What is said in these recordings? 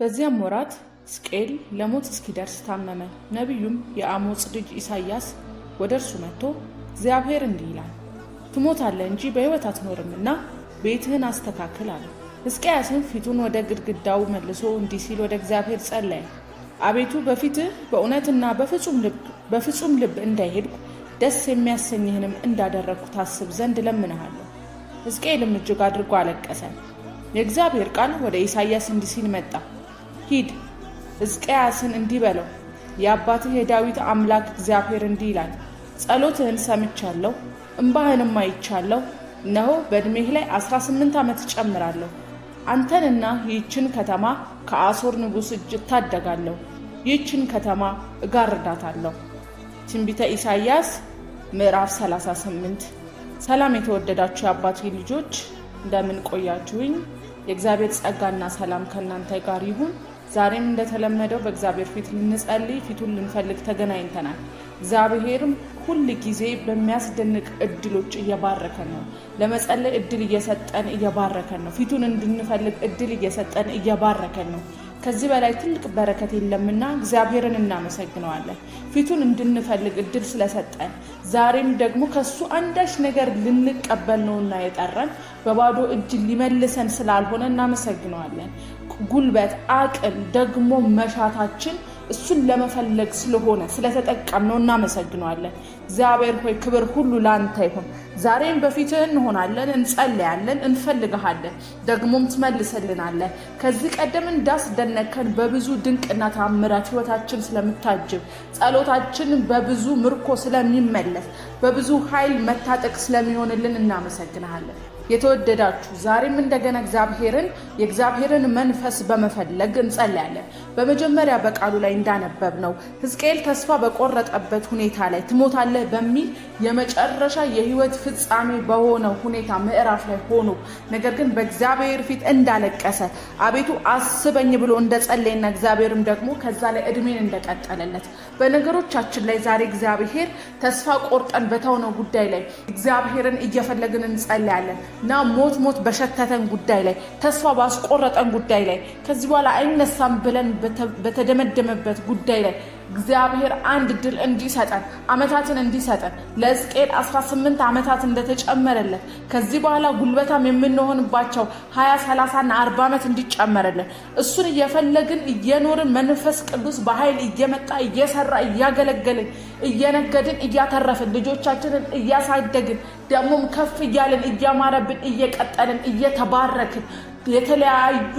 በዚያም ወራት ሕዝቅኤል ለሞት እስኪደርስ ታመመ። ነቢዩም የአሞጽ ልጅ ኢሳይያስ ወደ እርሱ መጥቶ እግዚአብሔር እንዲህ ይላል፣ ትሞታለህ እንጂ በሕይወት አትኖርምና ቤትህን አስተካክል አለ። ሕዝቅያስም ፊቱን ወደ ግድግዳው መልሶ እንዲህ ሲል ወደ እግዚአብሔር ጸለየ። አቤቱ በፊትህ በእውነትና በፍጹም ልብ እንዳይሄድኩ ደስ የሚያሰኝህንም እንዳደረግኩ ታስብ ዘንድ እለምንሃለሁ። ሕዝቅኤልም እጅግ አድርጎ አለቀሰ። የእግዚአብሔር ቃል ወደ ኢሳይያስ እንዲህ ሲል መጣ፣ ሂድ ሕዝቅያስን እንዲህ በለው፣ የአባትህ የዳዊት አምላክ እግዚአብሔር እንዲህ ይላል፣ ጸሎትህን ሰምቻለሁ፣ እንባህንም አይቻለሁ። እነሆ በዕድሜህ ላይ 18 ዓመት እጨምራለሁ። አንተንና ይህችን ከተማ ከአሦር ንጉሥ እጅ እታደጋለሁ፣ ይህችን ከተማ እጋርዳታለሁ። ትንቢተ ኢሳይያስ ምዕራፍ 38። ሰላም የተወደዳችሁ የአባቴ ልጆች እንደምን ቆያችሁኝ? የእግዚአብሔር ጸጋና ሰላም ከእናንተ ጋር ይሁን። ዛሬም እንደተለመደው በእግዚአብሔር ፊት ልንጸልይ ፊቱን ልንፈልግ ተገናኝተናል። እግዚአብሔርም ሁል ጊዜ በሚያስደንቅ እድሎች እየባረከን ነው። ለመጸለይ እድል እየሰጠን እየባረከን ነው። ፊቱን እንድንፈልግ እድል እየሰጠን እየባረከን ነው። ከዚህ በላይ ትልቅ በረከት የለምና እግዚአብሔርን እናመሰግነዋለን። ፊቱን እንድንፈልግ እድል ስለሰጠን ዛሬም ደግሞ ከሱ አንዳች ነገር ልንቀበል ነውና የጠራን በባዶ እጅ ሊመልሰን ስላልሆነ እናመሰግነዋለን። ጉልበት፣ አቅም ደግሞ መሻታችን እሱን ለመፈለግ ስለሆነ ስለተጠቀምነው እናመሰግነዋለን። እግዚአብሔር ሆይ ክብር ሁሉ ላንተ ይሁን። ዛሬም በፊትህ እንሆናለን፣ እንጸልያለን፣ እንፈልግሃለን፣ ደግሞም ትመልስልናለህ። ከዚህ ቀደም እንዳስደነከን በብዙ ድንቅና ታምራት ህይወታችን ስለምታጅብ፣ ጸሎታችን በብዙ ምርኮ ስለሚመለስ፣ በብዙ ኃይል መታጠቅ ስለሚሆንልን እናመሰግንሃለን። የተወደዳችሁ ዛሬም እንደገና የእግዚአብሔርን መንፈስ በመፈለግ እንጸልያለን። በመጀመሪያ በቃሉ ላይ እንዳነበብ ነው ሕዝቅኤል ተስፋ በቆረጠበት ሁኔታ ላይ ትሞታለህ በሚል የመጨረሻ የህይወት ፍጻሜ በሆነው ሁኔታ ምዕራፍ ላይ ሆኖ ነገር ግን በእግዚአብሔር ፊት እንዳለቀሰ አቤቱ አስበኝ ብሎ እንደጸለየና እግዚአብሔርም ደግሞ ከዛ ላይ እድሜን እንደቀጠለለት በነገሮቻችን ላይ ዛሬ እግዚአብሔር ተስፋ ቆርጠን በተውነው ጉዳይ ላይ እግዚአብሔርን እየፈለግን እንጸልያለን። ና ሞት በሸተተን ጉዳይ ላይ ተስፋ ባስቆረጠን ጉዳይ ላይ ከዚህ በኋላ አይነሳም ብለን በተደመደመበት ጉዳይ ላይ እግዚአብሔር አንድ ድል እንዲሰጠን አመታትን እንዲሰጠን ለሕዝቅኤል 18 አመታት እንደተጨመረለት ከዚህ በኋላ ጉልበታም የምንሆንባቸው 20 30 እና 40 አመት እንዲጨመረልን እሱን እየፈለግን እየኖርን መንፈስ ቅዱስ በኃይል እየመጣ እየሰራ እያገለገልን እየነገድን እያተረፍን ልጆቻችንን እያሳደግን ደግሞም ከፍ እያልን እያማረብን እየቀጠልን እየተባረክን የተለያዩ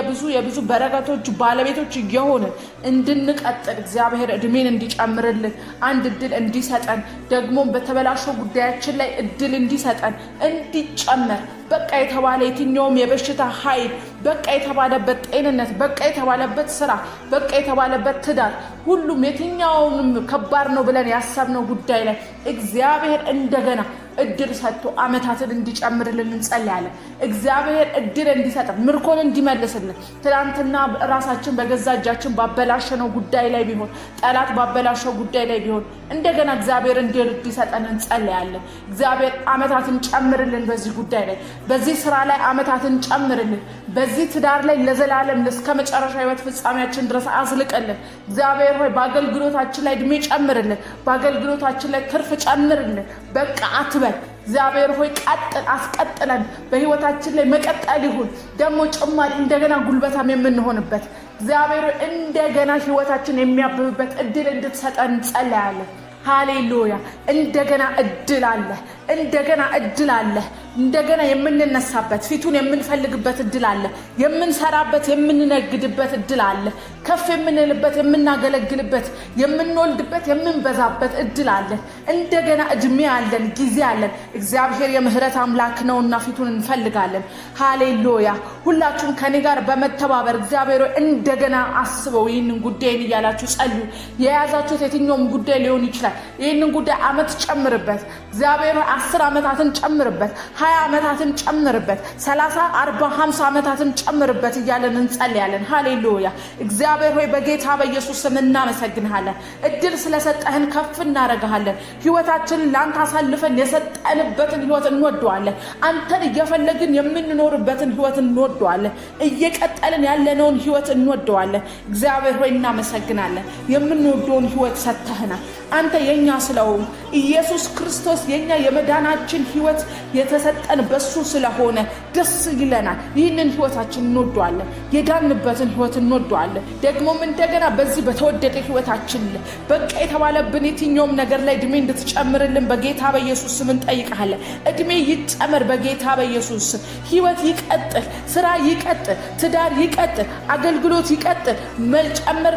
የብዙ በረከቶች ባለቤቶች እየሆንን እንድንቀጥል እግዚአብሔር እድሜን እንዲጨምርልን አንድ እድል እንዲሰጠን ደግሞም በተበላሸው ጉዳያችን ላይ እድል እንዲሰጠን እንዲጨመር በቃ የተባለ የትኛውም የበሽታ ኃይል በቃ የተባለበት ጤንነት በቃ የተባለበት ስራ በቃ የተባለበት ትዳር ሁሉም የትኛውንም ከባድ ነው ብለን ያሰብነው ጉዳይ ላይ እግዚአብሔር እንደገና እድል ሰጥቶ አመታትን እንዲጨምርልን እንጸልያለን። እግዚአብሔር እድል እንዲሰጠን ምርኮን እንዲመልስልን ትላንትና ራሳችን በገዛ እጃችን ባበላሸነው ጉዳይ ላይ ቢሆን ጠላት ባበላሸው ጉዳይ ላይ ቢሆን እንደገና እግዚአብሔር እድል እንዲሰጠን እንጸልያለን። እግዚአብሔር አመታትን ጨምርልን በዚህ ጉዳይ ላይ በዚህ ስራ ላይ አመታትን ጨምርልን በዚህ ትዳር ላይ ለዘላለም እስከ መጨረሻ ህይወት ፍጻሜያችን ድረስ አዝልቀልን። እግዚአብሔር ሆይ በአገልግሎታችን ላይ እድሜ ጨምርልን፣ በአገልግሎታችን ላይ ትርፍ ጨምርልን። በቃ አትበል እግዚአብሔር ሆይ አስቀጥለን በህይወታችን ላይ መቀጠል ይሁን ደግሞ ጭማሪ እንደገና ጉልበታም የምንሆንበት እግዚአብሔር እንደገና ህይወታችን የሚያብብበት እድል እንድትሰጠን እንጸልያለን። ሃሌሉያ። እንደገና እድል አለ፣ እንደገና የምንነሳበት ፊቱን የምንፈልግበት እድል አለ፣ የምንሰራበት የምንነግድበት እድል አለ፣ ከፍ የምንልበት የምናገለግልበት የምንወልድበት የምንበዛበት እድል አለ። እንደገና እድሜ አለን፣ ጊዜ አለን። እግዚአብሔር የምህረት አምላክ ነውና ፊቱን እንፈልጋለን። ሃሌሉያ። ሁላችሁም ከኔ ጋር በመተባበር እግዚአብሔር እንደገና አስበው ይህንን ጉዳይን እያላችሁ ጸልዩ። የያዛችሁት የትኛውም ጉዳይ ሊሆን ይችላል። ይህንን ጉዳይ አመት ጨምርበት። እግዚአብሔር 10 ዓመታትን ጨምርበት፣ 20 ዓመታትን ጨምርበት፣ 30 40 50 ዓመታትን ጨምርበት እያለን እንጸልያለን። ሃሌሉያ። እግዚአብሔር ሆይ በጌታ በኢየሱስ ስም እናመሰግንሃለን። እድል ስለሰጠህን ከፍ እናረጋለን። ህይወታችንን ላንተ አሳልፈን የሰጠንበትን ህይወት እንወደዋለን። አንተን እየፈለግን የምንኖርበትን ህይወት እንወደዋለን። እየቀጠልን ያለነውን ህይወት እንወደዋለን። እግዚአብሔር ሆይ እናመሰግናለን። የምንወደውን ህይወት ሰጥተህናል። አንተ የኛ ስለሆን ኢየሱስ ክርስቶስ የኛ የመዳናችን ህይወት የተሰጠን በሱ ስለሆነ ደስ ይለናል። ይህንን ህይወታችን እንወደዋለን። የዳንበትን ህይወት እንወደዋለን። ደግሞም እንደገና በዚህ በተወደደ ህይወታችን በቃ የተባለብን የትኛውም ነገር ላይ እድሜ እንድትጨምርልን በጌታ በኢየሱስ ስም እንጠይቃለን። እድሜ ይጨመር በጌታ በኢየሱስ ስም። ህይወት ይቀጥል፣ ስራ ይቀጥል፣ ትዳር ይቀጥል፣ አገልግሎት ይቀጥል፣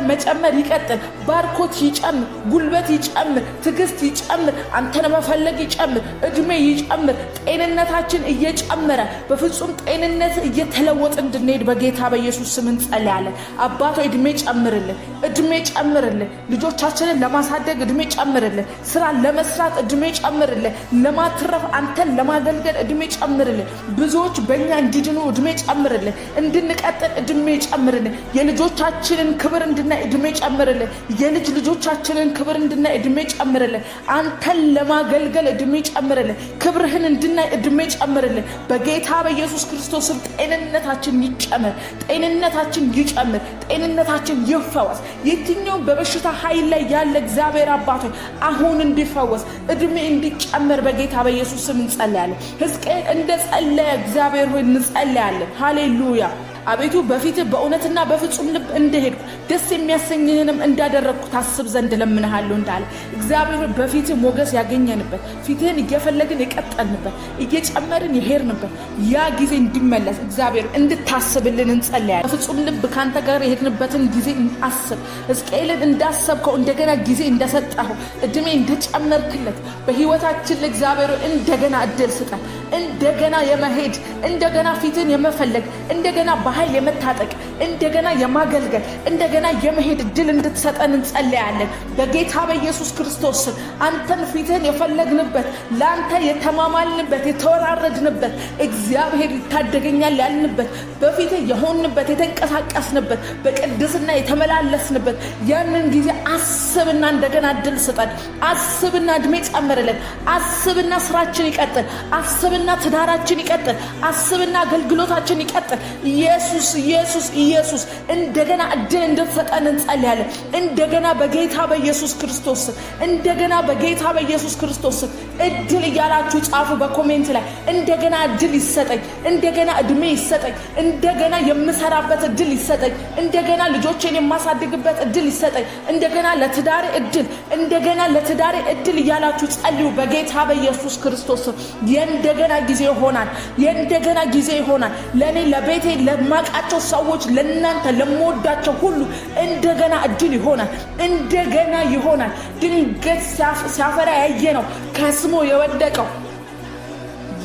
መጨመር ይቀጥል፣ ባርኮት ይጨምር፣ ጉልበት ይጨምር፣ ትዕግስት ይጨምር፣ አንተን መፈለግ ይጨምር፣ እድሜ ይጨምር፣ ጤንነታችን እየጨመረ በፍጹም ጤንነት እየተለወጠ እንድንሄድ በጌታ በኢየሱስ ስም እንጸልያለን። አባቶ እድሜ ጨምርልን፣ እድሜ ጨምርልን፣ ልጆቻችንን ለማሳደግ እድሜ ጨምርልን፣ ስራ ለመስራት እድሜ ጨምርልን፣ ለማትረፍ አንተን ለማገልገል እድሜ ጨምርልን፣ ብዙዎች በእኛ እንዲድኑ እድሜ ጨምርልን፣ እንድንቀጥል እድሜ ጨምርልን፣ የልጆቻችንን ክብር እንድናይ እድሜ ጨምርልን፣ የልጅ ልጆቻችንን ክብር እንድናይ እድሜ ጨምርልን፣ አንተን ለማገልገል እድሜ ጨምርልን፣ ክብርህን እንድናይ እድሜ ጨምርልን። በጌታ በኢየሱስ ክርስቶስ ጤንነታችን ይጨመር፣ ጤንነታችን ይጨምር፣ ጤንነታችን ይፈወስ። የትኛው በበሽታ ኃይል ላይ ያለ እግዚአብሔር አባቶ አሁን እንዲፈወስ እድሜ እንዲጨመር በጌታ በኢየሱስ ስም እንጸልያለን። ሕዝቅኤል እንደጸለየ እግዚአብሔር ሆይ እንጸልያለን። ሃሌሉያ። አቤቱ በፊት በእውነትና በፍጹም ልብ እንደሄድኩ ደስ የሚያሰኝህንም እንዳደረግኩ ታስብ ዘንድ ለምንሃለሁ እንዳለ እግዚአብሔር በፊት ሞገስ ያገኘንበት ፊትህን እየፈለግን የቀጠልንበት እየጨመርን የሄድንበት ያ ጊዜ እንዲመለስ እግዚአብሔር እንድታስብልን እንጸልያለን። በፍጹም ልብ ካንተ ጋር የሄድንበትን ጊዜ አስብ። ሕዝቅኤልን እንዳሰብከው እንደገና ጊዜ እንደሰጠኸው እድሜ እንደጨመርክለት በህይወታችን ለእግዚአብሔር እንደገና እድል ስጠን። እንደገና የመሄድ እንደገና ፊትን የመፈለግ እንደገና በኃይል የመታጠቅ እንደገና የማገልገል እንደገና የመሄድ እድል እንድትሰጠን እንጸልያለን። በጌታ በኢየሱስ ክርስቶስ አንተን ፊትን የፈለግንበት ለአንተ የተማማልንበት የተወራረድንበት እግዚአብሔር ይታደገኛል ያልንበት በፊት የሆንበት የተንቀሳቀስንበት በቅድስና የተመላለስንበት ያንን ጊዜ አስብና እንደገና እድል ስጠን። አስብና እድሜ ጨምርልን። አስብና ስራችን ይቀጥል። አስብና ትዳራችን ይቀጥል። አስብና አገልግሎታችን ይቀጥል። ኢየሱስ ኢየሱስ ኢየሱስ እንደገና እድል እንድትሰጠን እንጸልያለን። እንደገና በጌታ በኢየሱስ ክርስቶስ እንደገና በጌታ በኢየሱስ ክርስቶስ እድል እያላችሁ ጻፉ በኮሜንት ላይ። እንደገና እድል ይሰጠኝ፣ እንደገና እድሜ ይሰጠኝ፣ እንደገና የምሰራበት እድል ይሰጠኝ፣ እንደገና ልጆቼን የማሳድግበት እድል ይሰጠኝ፣ እንደገና ለትዳሬ እድል፣ እንደገና ለትዳሬ እድል እያላችሁ ጸልዩ በጌታ በኢየሱስ ክርስቶስ። የእንደገና ጊዜ ይሆናል። የእንደገና ጊዜ ይሆናል። ለኔ ለቤቴ ለማቃቸው ሰዎች ለናንተ ለምወዳቸው ሁሉ እንደገና እድል ይሆናል። እንደገና ይሆናል። ድንገት ሲያፈራ ያየ ነው ከስሞ የወደቀው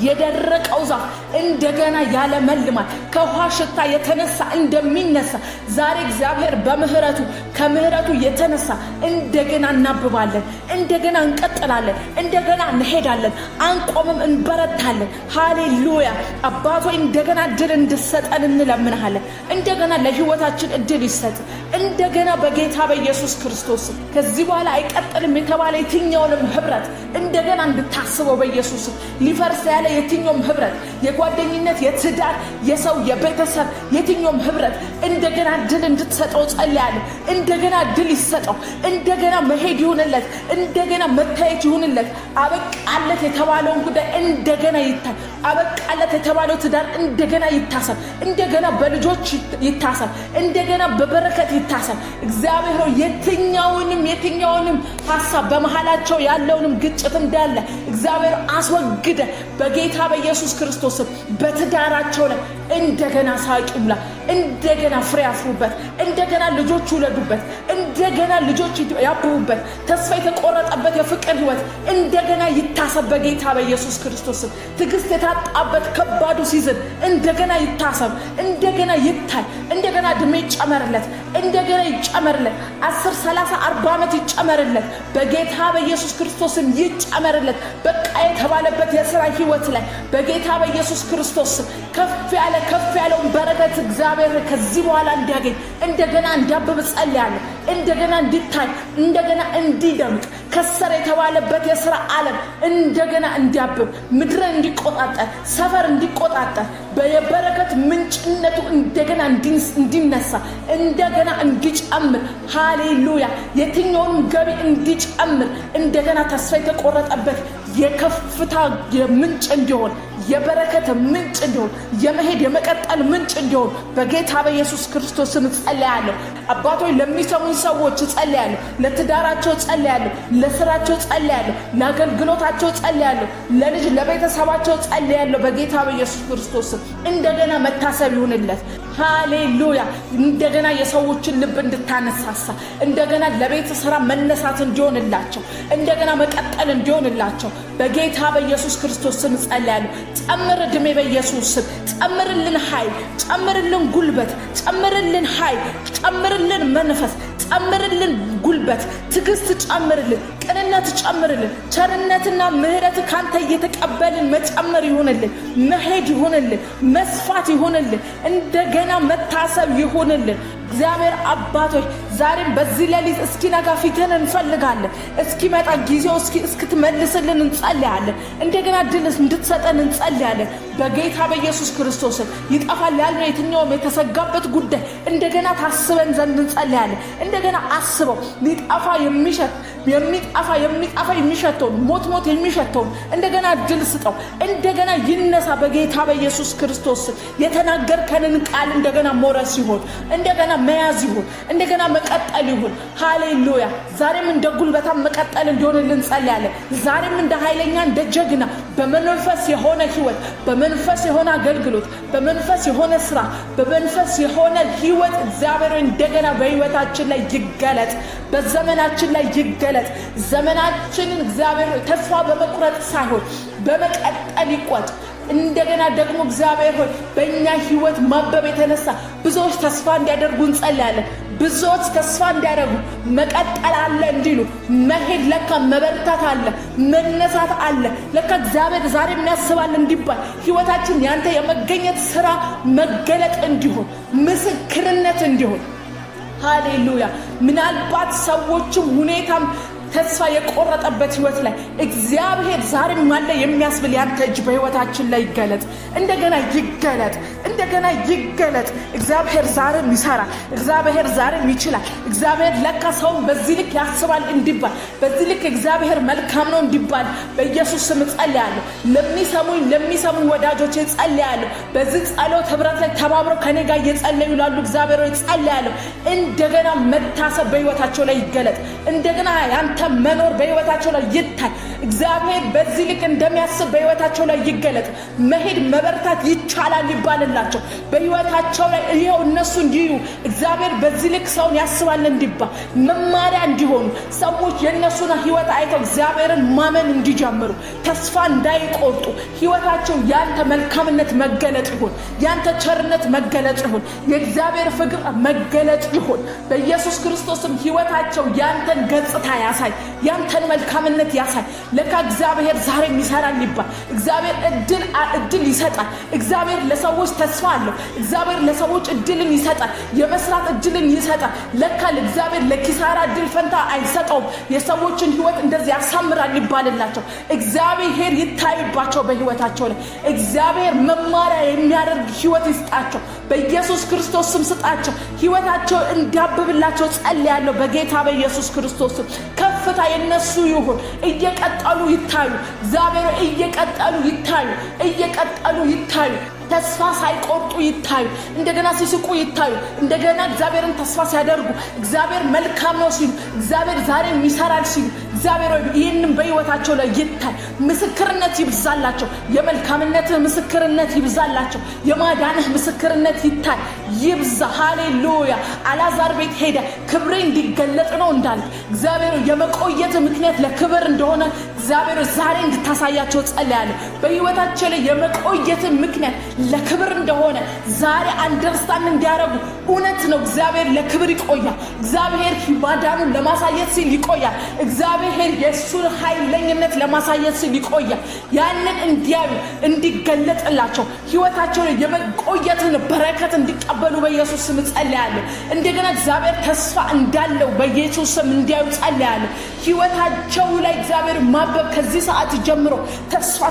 የደረቀው ዛፍ እንደገና ያለመልማል። ከውሃ ሽታ የተነሳ እንደሚነሳ ዛሬ እግዚአብሔር በምህረቱ ከምህረቱ የተነሳ እንደገና እናብባለን፣ እንደገና እንቀጥላለን፣ እንደገና እንሄዳለን፣ አንቆምም፣ እንበረታለን። ሃሌሉያ። አባቶ እንደገና እድል እንድሰጠን እንለምንሃለን። እንደገና ለህይወታችን እድል ይሰጥ። እንደገና በጌታ በኢየሱስ ክርስቶስ ከዚህ በኋላ አይቀጥልም የተባለ የትኛውንም ህብረት እንደገና እንድታስበው በኢየሱስ ሊፈርስ ያለ የትኛውም ህብረት የጓደኝነት፣ የትዳር፣ የሰው፣ የቤተሰብ የትኛውም ህብረት እንደገና ድል እንድትሰጠው ጸልያለሁ። እንደገና ድል ይሰጠው። እንደገና መሄድ ይሁንለት። እንደገና መታየት ይሁንለት። አበቃለት የተባለውን ጉዳይ እንደገና ይታይ። አበቃለት የተባለው ትዳር እንደገና ይታሰብ። እንደገና በልጆች ይታሰብ። እንደገና በበረከት ይታሰብ። እግዚአብሔር ሆይ የትኛውንም ሐሳብ በመሃላቸው ያለውንም ግጭት እንዳለ እግዚአብሔር አስወግደ በጌታ በኢየሱስ ክርስቶስ በትዳራቸው ላይ እንደገና ሳቅ ይሙላ። እንደገና ፍሬ ያፍሩበት። እንደገና ልጆች ይውለዱበት። እንደገና ልጆች ያብቡበት። ተስፋ የተቆረጠበት የፍቅር ህይወት እንደገና ይታሰብ በጌታ በኢየሱስ ክርስቶስ። ትዕግስት የታጣበት ከባዱ ሲዝን እንደገና ይታሰብ። እንደገና ይታይ። እንደገና እድሜ ይጨመርለት። እንደገና ይጨመርለት። 10 30 40 ዓመት ይጨመርለት በጌታ በኢየሱስ ክርስቶስም ይጨመርለት። በቃ የተባለበት የሥራ ህይወት ላይ በጌታ በኢየሱስ ክርስቶስ ከፍ ያለውን በረከት እግዚአብሔር ከዚህ በኋላ እንዲያገኝ እንደገና እንዲያብብ ጸልያለሁ። እንደገና እንዲታይ እንደገና እንዲደምቅ ከሰር የተባለበት የሥራ ዓለም እንደገና እንዲያብብ ምድርን እንዲቆጣጠር ሰፈር እንዲቆጣጠር በየበረከት ምንጭነቱ እንደገና እንዲነሳ እንደገና እንዲጨምር ሃሌሉያ የትኛውንም ገቢ እንዲጨምር እንደገና ተስፋ የተቆረጠበት የከፍታ ምንጭ እንዲሆን የበረከት ምንጭ እንዲሆን የመሄድ የመቀጠል ምንጭ እንዲሆን በጌታ በኢየሱስ ክርስቶስ ስም ጸልያለሁ። አባቶች ለሚሰሙኝ ሰዎች ጸልያለሁ። ለትዳራቸው ጸልያለሁ። ለስራቸው ጸልያለሁ። ለአገልግሎታቸው ጸልያለሁ። ለልጅ ለቤተሰባቸው ጸልያለሁ። በጌታ በኢየሱስ ክርስቶስ እንደገና መታሰብ ይሁንለት። ሃሌሉያ እንደገና የሰዎችን ልብ እንድታነሳሳ እንደገና ለቤት ስራ መነሳት እንዲሆንላቸው እንደገና መቀጠል እንዲሆንላቸው በጌታ በኢየሱስ ክርስቶስ ስም ጸልያለሁ። ጨምር ዕድሜ በኢየሱስ ስም ጨምርልን ኃይል ጨምርልን ጉልበት ጨምርልን ኃይል ጨምርልን መንፈስ ጨምርልን ጉልበት ትዕግስት ጨምርልን ቅንነት ጨምርልን ቸርነትና ምህረት ካንተ እየተቀበልን መጨመር ይሁንልን መሄድ ይሁንልን መስፋት ይሁንልን እንደገና መታሰብ ይሁንልን። እግዚአብሔር አባቶች ዛሬም በዚህ ሌሊት እስኪነጋ ፊትህን እንፈልጋለን። እስኪመጣ ጊዜው እስክትመልስልን እንጸልያለን። እንደገና ድል እንድትሰጠን እንጸልያለን። በጌታ በኢየሱስ ክርስቶስ ይጠፋል ያልነው የትኛውም የተሰጋበት ጉዳይ እንደገና ታስበን ዘንድ እንጸልያለን። እንደገና አስበው ሊጠፋ የሚጠፋ የሚሸተውን ሞት የሚሸተውን እንደገና ድል ስጠው። እንደገና ይነሳ በጌታ በኢየሱስ ክርስቶስ የተናገርከንን ቃል እንደገና ሞረስ ይሁን እንደገና መያዝ ይሁን እንደገና መቀጠል ይሁን። ሃሌሉያ ዛሬም እንደ ጉልበታም መቀጠል እንዲሆንልን ጸልያለን። ዛሬም እንደ ኃይለኛ እንደ ጀግና በመንፈስ የሆነ ህይወት በመንፈስ የሆነ አገልግሎት በመንፈስ የሆነ ስራ በመንፈስ የሆነ ህይወት እግዚአብሔር እንደገና በህይወታችን ላይ ይገለጥ በዘመናችን ላይ ይገለጥ። ዘመናችንን እግዚአብሔር ተስፋ በመቁረጥ ሳይሆን በመቀጠል ይቆጥ። እንደገና ደግሞ እግዚአብሔር ሆይ በእኛ ህይወት ማበብ የተነሳ ብዙዎች ተስፋ እንዲያደርጉ እንጸልያለን። ብዙዎች ተስፋ እንዲያደርጉ መቀጠል አለ እንዲሉ መሄድ ለካ መበርታት አለ መነሳት አለ ለካ እግዚአብሔር ዛሬ የሚያስባል እንዲባል ህይወታችን ያንተ የመገኘት ስራ መገለጥ እንዲሆን ምስክርነት እንዲሆን ሃሌሉያ ምናልባት ሰዎችም ሁኔታም ተስፋ የቆረጠበት ህይወት ላይ እግዚአብሔር ዛሬም ማለ የሚያስብል ያንተ እጅ በህይወታችን ላይ ይገለጥ እንደገና ይገለጥ። እግዚአብሔር ዛሬም ይሰራል። እግዚአብሔር ዛሬም ይችላል። እግዚአብሔር ለካ ሰው በዚህ ልክ ያስባል እንዲባል በዚህ ልክ እግዚአብሔር መልካም ነው እንዲባል በኢየሱስ ስም ጸልያለሁ። ለሚሰሙኝ ወዳጆቼ ጸልያለሁ። በዚህ ጸሎት ህብረት ላይ ተባብረው ከኔ ጋር እየጸለዩ ላሉ እግዚአብሔር ሆይ ጸልያለሁ። እንደገና መታሰብ በህይወታቸው ላይ ይገለጥ። እንደገና ያንተ መኖር በህይወታቸው ላይ ይታይ። እግዚአብሔር በዚህ ልክ እንደሚያስብ በህይወታቸው ላይ ይገለጥ። መሄድ መበርታት ይቻላል ይባልላቸው በህይወታቸው ላይ ይሄው እነሱ እንዲዩ እግዚአብሔር በዚህ ልክ ሰውን ያስባል እንዲባል መማሪያ እንዲሆኑ ሰዎች የነሱን ህይወት አይተው እግዚአብሔርን ማመን እንዲጀምሩ ተስፋ እንዳይቆርጡ ህይወታቸው ያንተ መልካምነት መገለጥ ይሁን ያንተ ቸርነት መገለጥ ይሁን የእግዚአብሔር ፍቅር መገለጥ ይሁን በኢየሱስ ክርስቶስም ህይወታቸው ያንተን ገጽታ ያሳይ ያንተን መልካምነት ያሳይ። ለካ እግዚአብሔር ዛሬም ይሰራል ይባል። እግዚአብሔር እድል ይሰጣል። እግዚአብሔር ለሰዎች ተስፋ አለው። እግዚአብሔር ለሰዎች እድልን ይሰጣል። የመስራት እድልን ይሰጣል። ለካ እግዚአብሔር ለኪሳራ እድል ፈንታ አይሰጠውም። የሰዎችን ህይወት እንደዚህ ያሳምራል ይባልላቸው። እግዚአብሔር ይታይባቸው በህይወታቸው ላይ እግዚአብሔር መማሪያ የሚያደርግ ህይወት ይስጣቸው። በኢየሱስ ክርስቶስ ስም ስጣቸው። ህይወታቸው እንዲያብብላቸው ጸልያለሁ በጌታ በኢየሱስ ክርስቶስ ስም። ከፍታ የነሱ ይሁን። እየቀጠሉ ይታዩ። እግዚአብሔር እየቀጠሉ ይታዩ። ተስፋ ሳይቆርጡ ይታዩ። እንደገና ሲስቁ ይታዩ። እንደገና እግዚአብሔርን ተስፋ ሲያደርጉ እግዚአብሔር መልካም ነው ሲሉ እግዚአብሔር ዛሬም ይሰራል ሲሉ እግዚአብሔር ይህንን በህይወታቸው ላይ ይታይ። ምስክርነት ይብዛላቸው። የመልካምነትህ ምስክርነት ይብዛላቸው። የማዳንህ ምስክርነት ይታይ ይብዛ። ሃሌሉያ አልዓዛር ቤት ሄደ ክብሬ እንዲገለጥ ነው እንዳለ እግዚአብሔር የመቆየት ምክንያት ለክብር እንደሆነ እግዚአብሔር ዛሬ እንድታሳያቸው ጸልያለሁ። በህይወታቸው ላይ የመቆየትን ምክንያት ለክብር እንደሆነ ዛሬ አንደርስታንድ እንዲያደርጉ። እውነት ነው፣ እግዚአብሔር ለክብር ይቆያል። እግዚአብሔር ማዳኑን ለማሳየት ሲል ይቆያል። እግዚአብሔር የእሱን ኃይለኝነት ለማሳየት ሲል ይቆያል። ያንን እንዲያዩ እንዲገለጥላቸው ህይወታቸው ላይ የመቆየትን በረከት እንዲቀበሉ በኢየሱስ ስም ጸልያለሁ። እንደገና እግዚአብሔር ተስፋ እንዳለው በኢየሱስ ስም እንዲያዩ ጸልያለሁ። ህይወታቸው ላይ እግዚአብሔር ማበብ ከዚህ ሰዓት ጀምሮ ተስፋ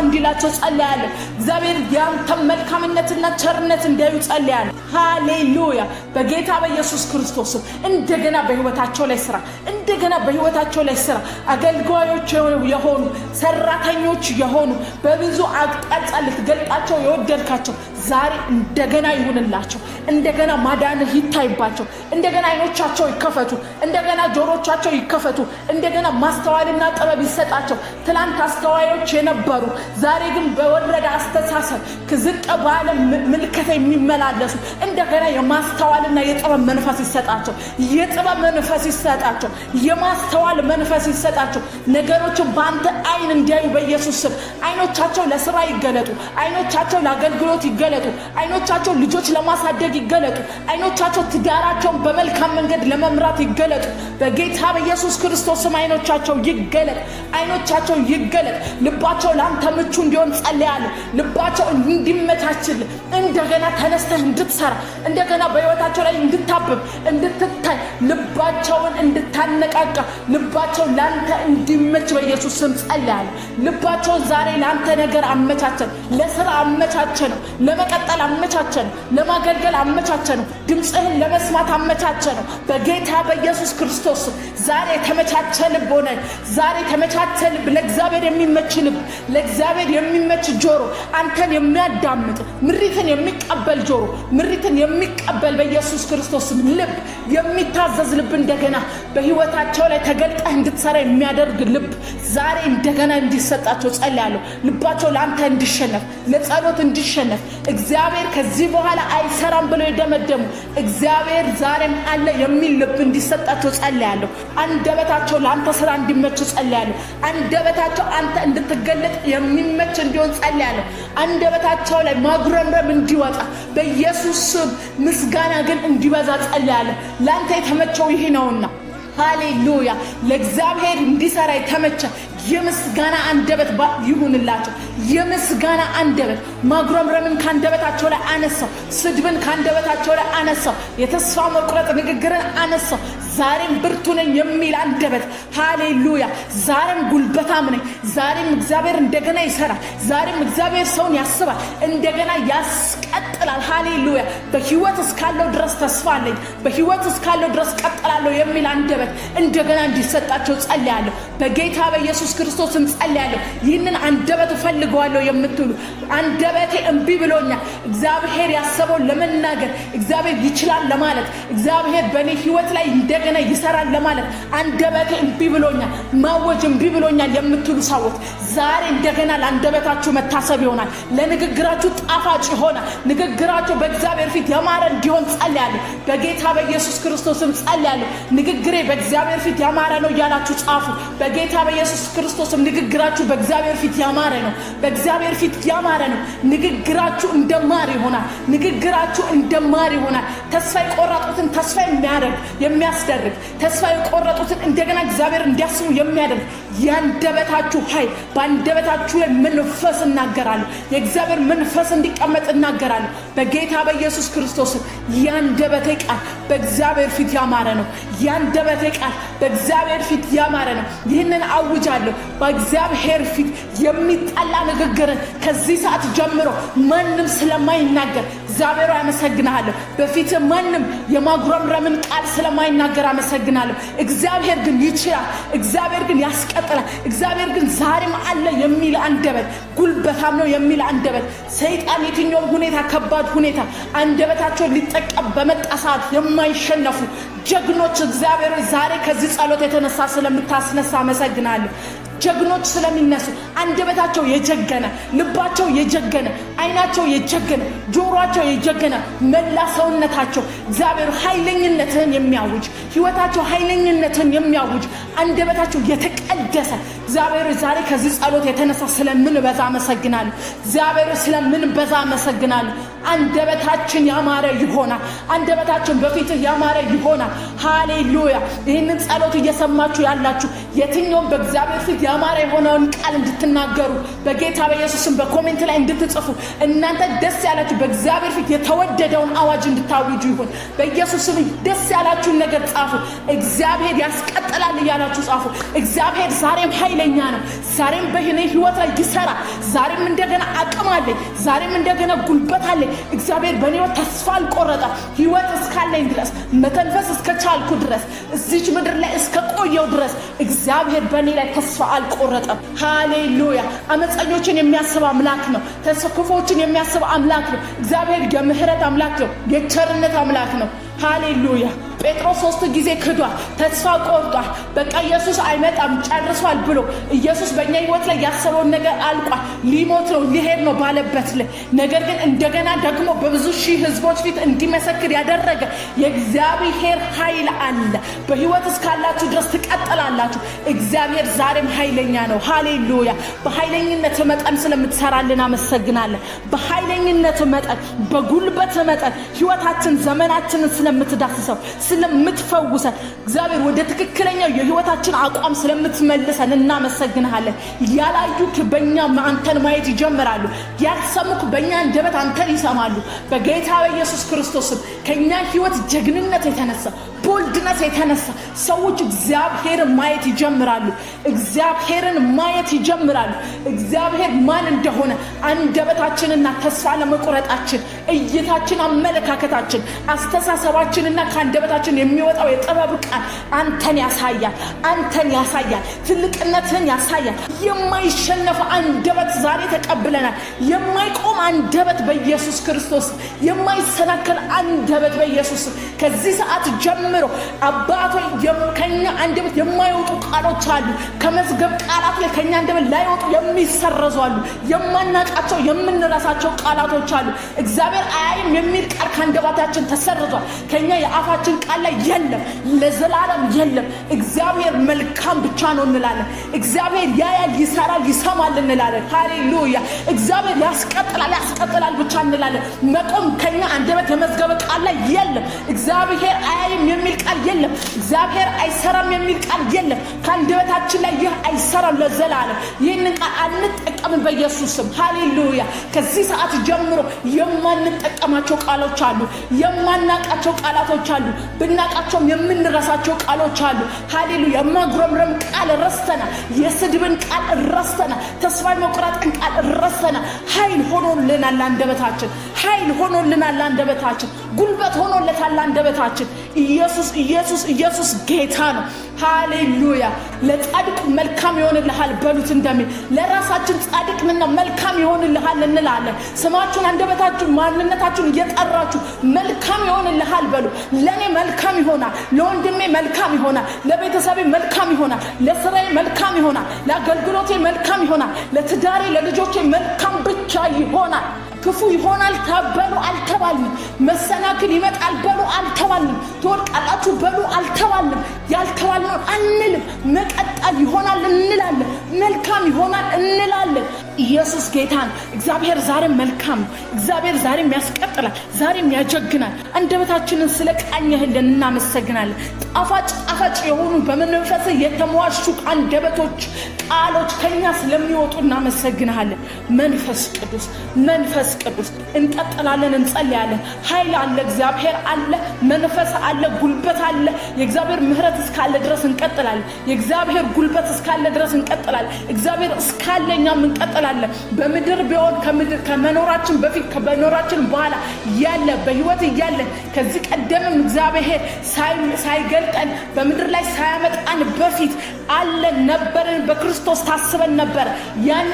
እንዲላቸው ጸልያለሁ። እግዚአብሔር ያንተ መልካምነትና ቸርነት እንዲያዩ ጸልያለሁ። ሃሌሉያ። በጌታ በኢየሱስ ክርስቶስ እንደገና በህይወታቸው ላይ ስራ፣ እንደገና በህይወታቸው ላይ ስራ። አገልጋዮች የሆኑ ሰራተኞች የሆኑ በብዙ አቅጣጫ ልትገልጣቸው የወደድካቸው ዛሬ እንደገና ይሁንላቸው። እንደገና ማዳንህ ይታይባቸው። እንደገና አይኖቻቸው ይከፈቱ። እንደገና ጆሮቻቸው ይከፈቱ። እንደገና ማስተዋልና ጥበብ ይሰጣቸው። ትላንት አስተዋዮች የነበሩ ዛሬ ግን በወረደ አስተሳሰብ ዝቅ ባለ ምልከታ የሚመላለሱ እንደገና የማስተዋልና የጥበብ መንፈስ ይሰጣቸው። የጥበብ መንፈስ ይሰጣቸው። የማስተዋል መንፈስ ይሰጣቸው። ነገሮችን በአንተ አይን እንዲያዩ በኢየሱስ ስም አይኖቻቸው ለስራ ይገለጡ። አይኖቻቸው ለአገልግሎት ይገለጡ። አይኖቻቸው ልጆች ለማሳደግ ይገለጡ። አይኖቻቸው ትዳራቸውን በመልካም መንገድ ለመምራት ይገለጡ። በጌታ በኢየሱስ ክርስቶስ ስም አይኖቻቸው ይገለጥ። አይኖቻቸው ይገለጥ። ልባቸው ለአንተ ምቹ እንዲሆን ጸልያለሁ። ልባቸው እንዲመቻችል እንደገና ተነስተህ እንድትሰራ እንደገና በህይወታቸው ላይ እንድታብብ እንድትታይ ልባቸውን እንድታነቃቃ ልባቸው ለአንተ እንዲመች በኢየሱስ ስም ጸልያለሁ። ልባቸውን ዛሬ ለአንተ ነገር አመቻቸን። ለስራ አመቻቸን። ለመቀጠል አመቻቸን። ለማገልገል አመቻቸን። ድምጽህን ለመስማት አመቻቸን። በጌታ በኢየሱስ ክርስቶስ ዛሬ ተመቻቸ ልብ ሆነ። ዛሬ ተመቻቸ ልብ፣ ለእግዚአብሔር የሚመች ልብ፣ ለእግዚአብሔር የሚመች ጆሮ፣ አንተን የሚያዳምጥ ምሪትን የሚቀበል ጆሮ፣ ምሪትን የሚቀበል በኢየሱስ ክርስቶስ ልብ፣ የሚታዘዝ ልብ እንደገና በህይወታቸው ላይ ተገልጠህ እንድትሰራ የሚያደርግ ልብ ዛሬ እንደገና እንዲሰጣቸው ጸልያለሁ። ልባቸው ለአንተ እንዲሸነፍ፣ ለጸሎት እንዲሸነፍ እግዚአብሔር ከዚህ በኋላ አይሰራም ብለው የደመደሙ እግዚአብሔር ዛሬም አለ የሚል ልብ እንዲሰጣቸው ጸልያለሁ። አንደበታቸው ለአንተ ስራ እንዲመች ጸልያለሁ። አንደበታቸው አንተ እንድትገለጥ የሚመች እንዲሆን ጸልያለሁ። አንደበታቸው ላይ ማጉረምረም እንዲወጣ በኢየሱስ ስም ምስጋና ግን እንዲበዛ ጸልያለሁ። ለአንተ የተመቸው ይሄ ነውና ሃሌሉያ። ለእግዚአብሔር እንዲሰራ የተመቸ የምስጋና አንደበት ይሁንላቸው። የምስጋና አንደበት ማጉረምረምን ካንደበታቸው ላይ አነሳው። ስድብን ካንደበታቸው ላይ አነሳው። የተስፋ መቁረጥ ንግግርን አነሳው። ዛሬም ብርቱ ነኝ የሚል አንደበት ሃሌሉያ። ዛሬም ጉልበታም ነኝ። ዛሬም እግዚአብሔር እንደገና ይሰራል። ዛሬም እግዚአብሔር ሰውን ያስባል፣ እንደገና ያስቀጥላል። ሃሌሉያ። በህይወት እስካለው ድረስ ተስፋ አለኝ፣ በህይወት እስካለው ድረስ ቀጥላለሁ የሚል አንደበት እንደገና እንዲሰጣቸው ጸልያለሁ። በጌታ በኢየሱስ ክርስቶስም ጸልያለሁ። ይህንን አንደበት ፈልገዋለሁ የምትሉ አንደበቴ እምቢ ብሎኛል፣ እግዚአብሔር ያሰበው ለመናገር እግዚአብሔር ይችላል ለማለት እግዚአብሔር በእኔ ህይወት ላይ እንደገና ይሰራል ለማለት አንደበቴ እምቢ ብሎኛል፣ ማወጅ እምቢ ብሎኛል የምትሉ ሰዎች ዛሬ እንደገና ለአንደበታችሁ መታሰብ ይሆናል። ለንግግራችሁ ጣፋጭ ይሆናል። ንግግራችሁ በእግዚአብሔር ፊት ያማረ እንዲሆን ጸልያለሁ። በጌታ በኢየሱስ ክርስቶስም ጸልያለሁ። ንግግሬ በእግዚአብሔር ፊት ያማረ ነው እያላችሁ ጻፉ። በጌታ በኢየሱስ ክርስቶስም ንግግራችሁ በእግዚአብሔር ፊት ያማረ ነው። በእግዚአብሔር ፊት ያማረ ነው። ንግግራችሁ እንደማር ይሆናል። ንግግራችሁ እንደማር ይሆናል። ተስፋ የቆረጡትን ተስፋ የሚያስደርግ ተስፋ የቆረጡትን እንደገና እግዚአብሔር እንዲያስቡ የሚያደርግ ያንደበታችሁ ኃይል በአንደበታችሁ ላይ መንፈስ እናገራለሁ። የእግዚአብሔር መንፈስ እንዲቀመጥ እናገራለሁ። በጌታ በኢየሱስ ክርስቶስ ያንደበቴ ቃል በእግዚአብሔር ፊት ያማረ ነው። ያንደበቴ ቃል በእግዚአብሔር ፊት ያማረ ነው። ይህንን አውጃለሁ። በእግዚአብሔር ፊት የሚጠላ ንግግርን ከዚህ ሰዓት ጀምሮ ማንም ስለማይናገር እግዚአብሔር አመሰግናለሁ። በፊት ማንም የማጉረምረምን ቃል ስለማይናገር አመሰግናለሁ። እግዚአብሔር ግን ይችላል። እግዚአብሔር ግን ያስቀጥላል። እግዚአብሔር ግን ዛሬም አለ የሚል አንደበት፣ ጉልበታም ነው የሚል አንደበት፣ ሰይጣን የትኛው ሁኔታ ከባድ ሁኔታ አንደበታቸው ሊጠቀም በመጣ ሰዓት የማይሸነፉ ጀግኖች እግዚአብሔር ዛሬ ከዚህ ጸሎት የተነሳ ስለምታስነሳ አመሰግናለሁ። ጀግኖች ስለሚነሱ አንደበታቸው የጀገነ ልባቸው የጀገነ አይናቸው የጀገነ ጆሮአቸው የጀገነ መላ ሰውነታቸው እግዚአብሔር ኃይለኝነትን የሚያውጅ ህይወታቸው ኃይለኝነትን የሚያውጅ አንደበታቸው የተቀደሰ እግዚአብሔር ዛሬ ከዚህ ጸሎት የተነሳ ስለምን በዛ አመሰግናለሁ። እግዚአብሔር ስለምን በዛ አመሰግናለሁ። አንደበታችን ያማረ ይሆናል። አንደበታችን በፊት ያማረ ይሆናል። ሃሌሉያ። ይህንን ጸሎት እየሰማችሁ ያላችሁ የትኛውም በእግዚአብሔር ፊት ያማረ የሆነውን ቃል እንድትናገሩ በጌታ በኢየሱስም በኮሜንት ላይ እንድትጽፉ እናንተ ደስ ያላችሁ በእግዚአብሔር ፊት የተወደደውን አዋጅ እንድታውጁ ይሁን። በኢየሱስም ደስ ያላችሁን ነገር ጻፉ። እግዚአብሔር ያስቀጥላል እያላችሁ ጻፉ። እግዚአብሔር ዛሬም ኃይለኛ ነው። ዛሬም በእኔ ህይወት ላይ ይሰራል። ዛሬም እንደገና አቅም አለኝ። ዛሬም እንደገና ጉልበት አለኝ። እግዚአብሔር በእኔ ተስፋ አልቆረጠም። ህይወት እስካለኝ ድረስ መተንፈስ እስከቻልኩ ድረስ እዚች ምድር ላይ እስከቆየው ድረስ እግዚአብሔር በእኔ ላይ ተስፋ አልቆረጠም። ሃሌሉያ። አመፀኞችን የሚያስብ አምላክ ነው። ክፉዎችን የሚያስብ አምላክ ነው። እግዚአብሔር የምህረት አምላክ ነው። የቸርነት አምላክ ነው። ሃሌሉያ። ጴጥሮስ 3 ጊዜ ክዷል። ተስፋ ቆርጧል። በቃ ኢየሱስ አይመጣም ጨርሷል ብሎ ኢየሱስ በእኛ ህይወት ላይ ያሰበውን ነገር አልቋል። ሊሞት ነው ሊሄድ ነው ባለበት ላይ ነገር ግን እንደገና ደግሞ በብዙ ሺህ ህዝቦች ፊት እንዲመሰክር ያደረገ የእግዚአብሔር ኃይል አለ። በህይወት እስካላችሁ ድረስ ትቀጥላላችሁ። እግዚአብሔር ዛሬም ኃይለኛ ነው። ሃሌሉያ። በኃይለኝነት መጠን ስለምትሰራልን አመሰግናለን። በኃይለኝነት መጠን በጉልበት መጠን ህይወታችን ዘመናችንን ስለምትዳስሰው ስለምትፈውሰን እግዚአብሔር ወደ ትክክለኛው የህይወታችን አቋም ስለምትመልሰን እናመሰግናለን። ያላዩክ በእኛ አንተን ማየት ይጀምራሉ። ያልሰሙክ በእኛ አንደበት አንተን ይሰማሉ። በጌታ በኢየሱስ ክርስቶስ ከኛ ህይወት ጀግንነት የተነሳ ቦልድነስ የተነሳ ሰዎች እግዚአብሔርን ማየት ይጀምራሉ። እግዚአብሔርን ማየት ይጀምራሉ። እግዚአብሔር ማን እንደሆነ አንደበታችንና ተስፋ ለመቁረጣችን እይታችን፣ አመለካከታችን፣ አስተሳሰባችንና ከአንደበታችን የሚወጣው የጥበብ ቃል አንተን ያሳያል። አንተን ያሳያል። ትልቅነትን ያሳያል። የማይሸነፍ አንደበት ዛሬ ተቀብለናል። የማይቆም አንደበት በኢየሱስ ክርስቶስ፣ የማይሰናከል አንደበት በኢየሱስ ከዚህ ሰዓት ጀምሮ አባቶ ከኛ አንደበት የማይወጡ ቃሎች አሉ። ከመዝገብ ቃላት ላይ ከኛ አንደበት ላይወጡ የሚሰረዙ አሉ። የማናቃቸው የምንረሳቸው ቃላቶች አሉ። እግዚአብሔር አያይም የሚል ቃል ከአንደበታችን ተሰርዟል። ከኛ የአፋችን ቃል ላይ የለም፣ ለዘላለም የለም። እግዚአብሔር መልካም ብቻ ነው እንላለን። እግዚአብሔር ያያል፣ ይሰራል፣ ይሰማል እንላለን። ሃሌሉያ። እግዚአብሔር ያስቀጥላል ብቻ እንላለን። መቆም ከኛ አንደበት የመዝገብ ቃል ላይ የለም። እግዚአብሔር አያይም የሚል ቃል የለም። እግዚአብሔር አይሰራም የሚል ቃል የለም። ከአንደበታችን ላይ ይህ አይሰራም ለዘላለም። ይህንን ቃል አንጠቀምም በኢየሱስ ስም። ሃሌሉያ። ከዚህ ሰዓት ጀምሮ የማንጠቀማቸው ቃሎች አሉ። የማናቃቸው ቃላቶች አሉ። ብናቃቸውም የምንረሳቸው ቃሎች አሉ። ሃሌሉያ። የማጉረምረም ቃል ረስተናል። የስድብን ቃል ረስተናል። ተስፋ መቁረጥን ቃል ረስተናል። ኃይል ሆኖልናል አንደበታችን። ኃይል ሆኖልናል አንደበታችን። ጉልበት ሆኖለታል አንደበታችን። ኢየሱስ ጌታ ነው። ሃሌሉያ። ለጻድቅ መልካም ይሆንልሃል በሉት እንደሚል ለራሳችን ጻድቅና መልካም ይሆንልሃል እንላለን። ስማችሁን አንደበታችሁን ማንነታችሁን እየጠራችሁ መልካም ይሆንልሃል በሉ። ለኔ መልካም ይሆናል፣ ለወንድሜ መልካም ይሆናል፣ ለቤተሰቤ መልካም ይሆናል፣ ለስራዬ መልካም ይሆናል፣ ለአገልግሎቴ መልካም ይሆናል፣ ለትዳሬ ለልጆቼ መልካም ብቻ ይሆናል። ክፉ ይሆናል ተበሉ አልተባልንም። መሰናክል ይመጣል በሉ አልተባልንም። ትወድቃላችሁ በሉ አልተባልንም። ያልተባልነው አንልም። መቀጠል ይሆናል እንላለን። መልካም ይሆናል እንላለን። ኢየሱስ ጌታን። እግዚአብሔር ዛሬም መልካም ነው። እግዚአብሔር ዛሬም ያስቀጥላል፣ ዛሬም ያጀግናል። አንደበታችንን ስለቃኘህልን እናመሰግናለን። ጣፋጭ የሆኑ በመንፈስ የተሟሹ አንደበቶች ቃሎች ከኛ ስለሚወጡ እናመሰግናለን። መንፈስ ቅዱስ እንቀጥላለን፣ እንጸልያለን። ኃይል አለ፣ እግዚአብሔር አለ፣ መንፈስ አለ፣ ጉልበት አለ። የእግዚአብሔር ምህረት እስካለ ድረስ እንቀጥላለን። የእግዚአብሔር ጉልበት እስካለ ድረስ እንቀጥላለን። እግዚአብሔር እስካለኛም እንቀጥላለን። በምድር ቢሆን ከመኖራችን በፊት ከመኖራችን በኋላ ያለ በህይወት እያለ ከዚህ ቀደምም እግዚአብሔር ሳይገልጠን በምድር ላይ ሳያመጣን በፊት አለን ነበርን። በክርስቶስ ታስበን ነበር። ያን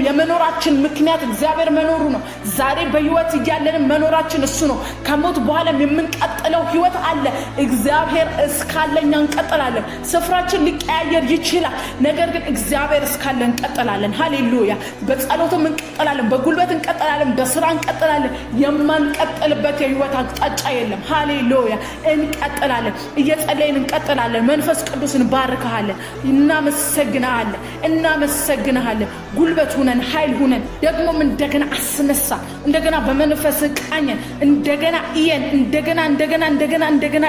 የመኖራችን ምክንያት እግዚአብሔር መኖሩ ነው። ዛሬ በህይወት እያለን መኖራችን እሱ ነው። ከሞት በኋላም የምንቀጥለው ህይወት አለ። እግዚአብሔር እስካለኛ እንቀጥላለን። ስፍራችን ሊቀያየር ይችላል፣ ነገር ግን እግዚአብሔር እስካለ እንቀጥላለን። ሃሌሉያ። በጸሎትም እንቀጥላለን፣ በጉልበት እንቀጥላለን፣ በስራ እንቀጥላለን። የማንቀጥልበት የህይወት አቅጣጫ የለም። ሃሌሉያ። እንቀጥላለን፣ እየጸለይን እንቀጥላለን። መንፈስ ቅዱስን ባርከሃለን፣ እናመሰግናለን። ጉልበት ሁነን፣ ኃይል ሁነን፣ ደግሞም እንደገና አስነሳ፣ እንደገና በመንፈስ ቃኘን፣ እንደገና እየን፣ እንደገና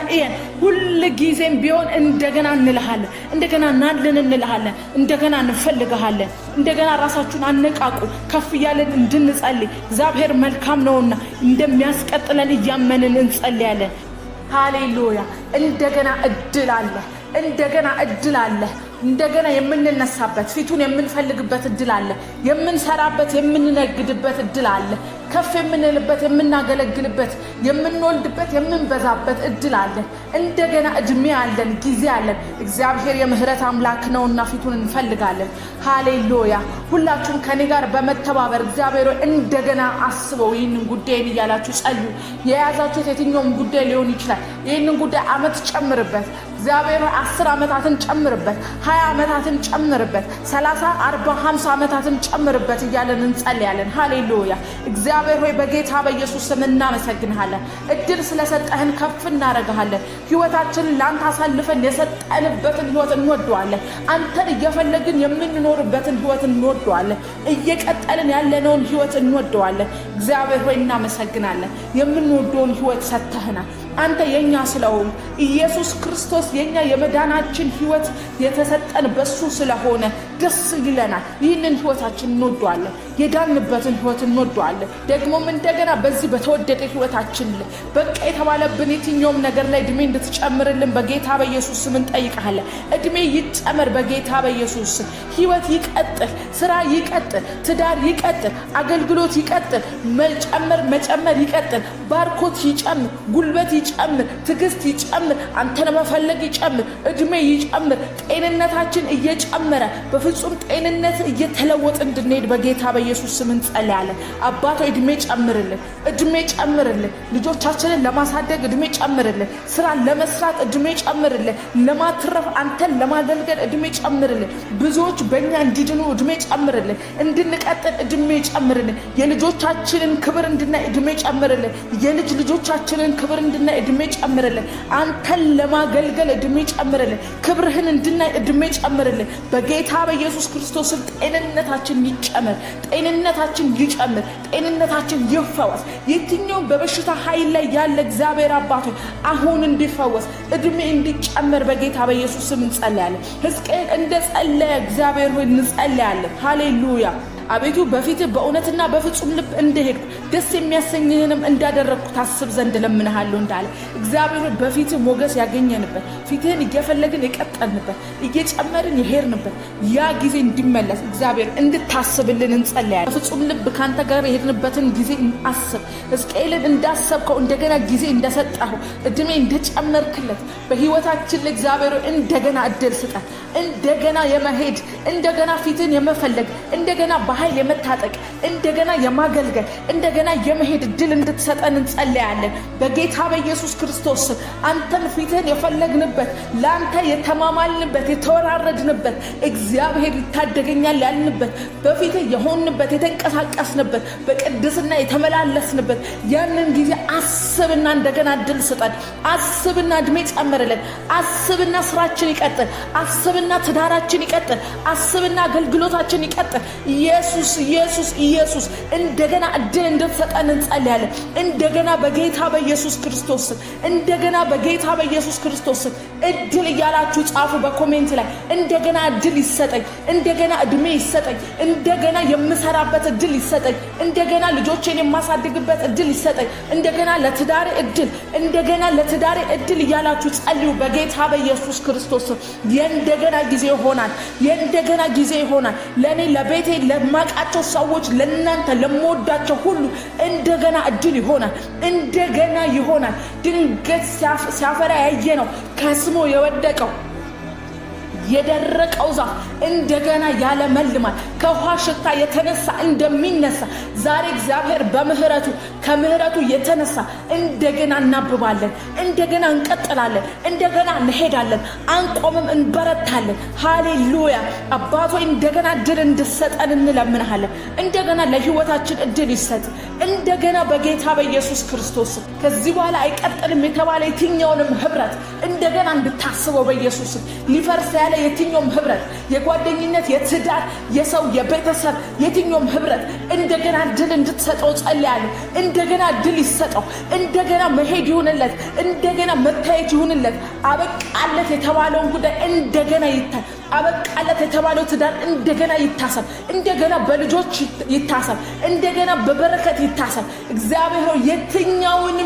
እየን። ሁሉ ጊዜም ቢሆን እንደገና እንልሃለን፣ እንደገና ናልን እንልሃለን፣ እንደገና እንፈልግሃለን። እንደገና ራሳችሁን አነቃቁ፣ ከፍ ያለን እንድንጸልይ እግዚአብሔር መልካም ነውና እንደሚያስቀጥለን እያመንን እንጸልያለን። ሃሌሉያ። እንደገና እድል አለ። እንደገና የምንነሳበት፣ ፊቱን የምንፈልግበት እድል አለ። የምንሰራበት፣ የምንነግድበት እድል አለ። ከፍ የምንልበት፣ የምናገለግልበት፣ የምንወልድበት፣ የምንበዛበት እድል አለ። እንደገና እድሜ አለን፣ ጊዜ አለን። እግዚአብሔር የምህረት አምላክ ነውና ፊቱን እንፈልጋለን። ሃሌሉያ። ሁላችሁም ከኔ ጋር በመተባበር እግዚአብሔር እንደገና አስበው ይህንን ጉዳይን እያላችሁ ጸልዩ። የያዛችሁት የትኛውም ጉዳይ ሊሆን ይችላል። ይህንን ጉዳይ ዓመት ጨምርበት እግዚአብሔር 10 ዓመታትን ጨምርበት፣ 20 ዓመታትን ጨምርበት፣ 30 40 50 ዓመታትን ጨምርበት እያለን እንጸልያለን። ሃሌሉያ። እግዚአብሔር ሆይ በጌታ በኢየሱስ ስም እናመሰግንሃለን። እድል ስለሰጠህን ከፍ እናረጋለን። ህይወታችንን ላንተ አሳልፈን የሰጠንበትን ህይወት እንወደዋለን። አንተን እየፈለግን የምንኖርበትን ህይወት እንወደዋለን። እየቀጠልን ያለነውን ህይወት እንወደዋለን። እግዚአብሔር ሆይ እናመሰግናለን። የምንወደውን ህይወት ሰጥተህናል። አንተ የኛ ስለሆነ ኢየሱስ ክርስቶስ የኛ የመዳናችን ህይወት የተሰጠን በሱ ስለሆነ ደስ ይለናል። ይህንን ህይወታችን እንወደዋለን። የዳንበትን ህይወት እንወደዋለን። ደግሞም እንደገና በዚህ በተወደደ ህይወታችን በቃ የተባለብን የትኛውም ነገር ላይ እድሜ እንድትጨምርልን በጌታ በኢየሱስ ስም እንጠይቃለን። እድሜ ይጨመር በጌታ በኢየሱስ ስም። ህይወት ይቀጥል፣ ስራ ይቀጥል፣ ትዳር ይቀጥል፣ አገልግሎት ይቀጥል፣ መጨመር ይቀጥል፣ ባርኮት ይጨምር፣ ጉልበት ይጨምር፣ ትዕግስት ይጨምር፣ አንተን መፈለግ ይጨምር፣ እድሜ ይጨምር፣ ጤንነታችን እየጨመረ በፍጹም ጤንነት እየተለወጥ እንድንሄድ በጌታ በኢየሱስ ስም እንጸልያለን። አባቶ እድሜ ጨምርልን፣ ልጆቻችንን ለማሳደግ እድሜ ጨምርልን፣ ስራ ለመስራት እድሜ ጨምርልን፣ ለማትረፍ አንተን ለማገልገል እድሜ ጨምርልን፣ ብዙዎች በእኛ እንዲድኑ እድሜ ጨምርልን፣ እንድንቀጥል እድሜ ጨምርልን፣ የልጆቻችንን ክብር እንድናይ እድሜ ጨምርልን፣ የልጅ ልጆቻችንን ክብር እንድናይ እድሜ ጨምርልን፣ አንተን ለማገልገል እድሜ ጨምርልን፣ ክብርህን እንድናይ እድሜ ጨምርልን። በጌታ በኢየሱስ ክርስቶስ ጤንነታችን ይጨምር፣ ጤንነታችን ይፈወስ። የትኛውም በበሽታ ኃይል ላይ ያለ እግዚአብሔር አባቶ አሁን እንዲፈወስ እድሜ እንዲጨምር በጌታ በኢየሱስ ስም እንጸልያለን። ሕዝቅኤል እንደጸለየ እግዚአብሔር ሆይ እንጸልያለን። ሃሌሉያ። አቤቱ በፊትህ በእውነትና በፍጹም ልብ እንደሄድኩ ደስ የሚያሰኝህንም እንዳደረግኩ ታስብ ዘንድ ለምንሃለሁ እንዳለ እግዚአብሔር በፊትህ ሞገስ ያገኘንበት፣ ፊትህን እየፈለግን የቀጠልንበት፣ እየጨመርን የሄድንበት ያ ጊዜ እንዲመለስ እግዚአብሔር እንድታስብልን እንጸልያለን። በፍጹም ልብ ካንተ ጋር የሄድንበትን ጊዜ አስብ። ሕዝቅኤልን እንዳሰብከው እንደገና ጊዜ እንደሰጠኸው እድሜ እንደጨመርክለት በህይወታችን ለእግዚአብሔር እንደገና እድል ስጠን። እንደገና የመሄድ እንደገና ፊትህን የመፈለግ እንደገና በኃይል የመታጠቅ እንደገና የማገልገል እንደገና የመሄድ እድል እንድትሰጠን እንጸልያለን። በጌታ በኢየሱስ ክርስቶስ አንተን ፊትህን የፈለግንበት፣ ለአንተ የተማማልንበት፣ የተወራረድንበት፣ እግዚአብሔር ይታደገኛል ያልንበት፣ በፊትህ የሆንበት፣ የተንቀሳቀስንበት፣ በቅድስና የተመላለስንበት ያንን ጊዜ አስብና እንደገና እድል ስጠን። አስብና እድሜ ጨምርልን። አስብና ስራችን ይቀጥል። አስብና ትዳራችን ይቀጥል። አስብና አገልግሎታችን ይቀጥል። ኢየሱስ እንደገና እድል እንድትሰጠን እንጸልያለን። እንደገና በጌታ በኢየሱስ ክርስቶስ እንደገና በጌታ በኢየሱስ ክርስቶስ እድል እያላችሁ ጻፉ በኮሜንት ላይ። እንደገና እድል ይሰጠኝ፣ እንደገና እድሜ ይሰጠኝ፣ እንደገና የምሰራበት እድል ይሰጠኝ፣ እንደገና ልጆቼን የማሳድግበት እድል ይሰጠኝ፣ እንደገና ለትዳሬ እድል፣ እንደገና ለትዳሬ እድል እያላችሁ ጸልዩ በጌታ በኢየሱስ ክርስቶስ። የእንደገና ጊዜ ይሆናል። የእንደገና ጊዜ ይሆናል። ለኔ ለቤቴ ለማቃቸው ሰዎች ለእናንተ ለምወዳቸው ሁሉ እንደገና እድል ይሆናል። እንደገና ይሆናል። ድንገት ሲያፈራ ያየ ነው ከስሞ የወደቀው የደረቀው ዛፍ እንደገና ያለመልማል። ከውሃ ሽታ የተነሳ እንደሚነሳ ዛሬ እግዚአብሔር በምህረቱ ከምህረቱ የተነሳ እንደገና እናብባለን፣ እንደገና እንቀጥላለን፣ እንደገና እንሄዳለን፣ አንቆምም፣ እንበረታለን። ሃሌሉያ። አባቶ እንደገና ድል እንድሰጠን እንለምንሃለን። እንደገና ለህይወታችን እድል ይሰጥ እንደገና በጌታ በኢየሱስ ክርስቶስ። ከዚህ በኋላ አይቀጥልም የተባለ የትኛውንም ህብረት እንደገና እንድታስበው በኢየሱስ። ሊፈርስ ያለ የትኛውም ህብረት፣ የጓደኝነት፣ የትዳር፣ የሰው፣ የቤተሰብ የትኛውም ህብረት እንደገና ድል እንድትሰጠው ጸልያለሁ። እንደገና ድል ይሰጠው፣ እንደገና መሄድ ይሁንለት፣ እንደገና መታየት ይሁንለት። አበቃለት የተባለውን ጉዳይ እንደገና ይታይ። አበቃለት የተባለው ትዳር እንደገና ይታሰብ፣ እንደገና በልጆች ይታሰብ፣ እንደገና በበረከት ይታሰብ። እግዚአብሔር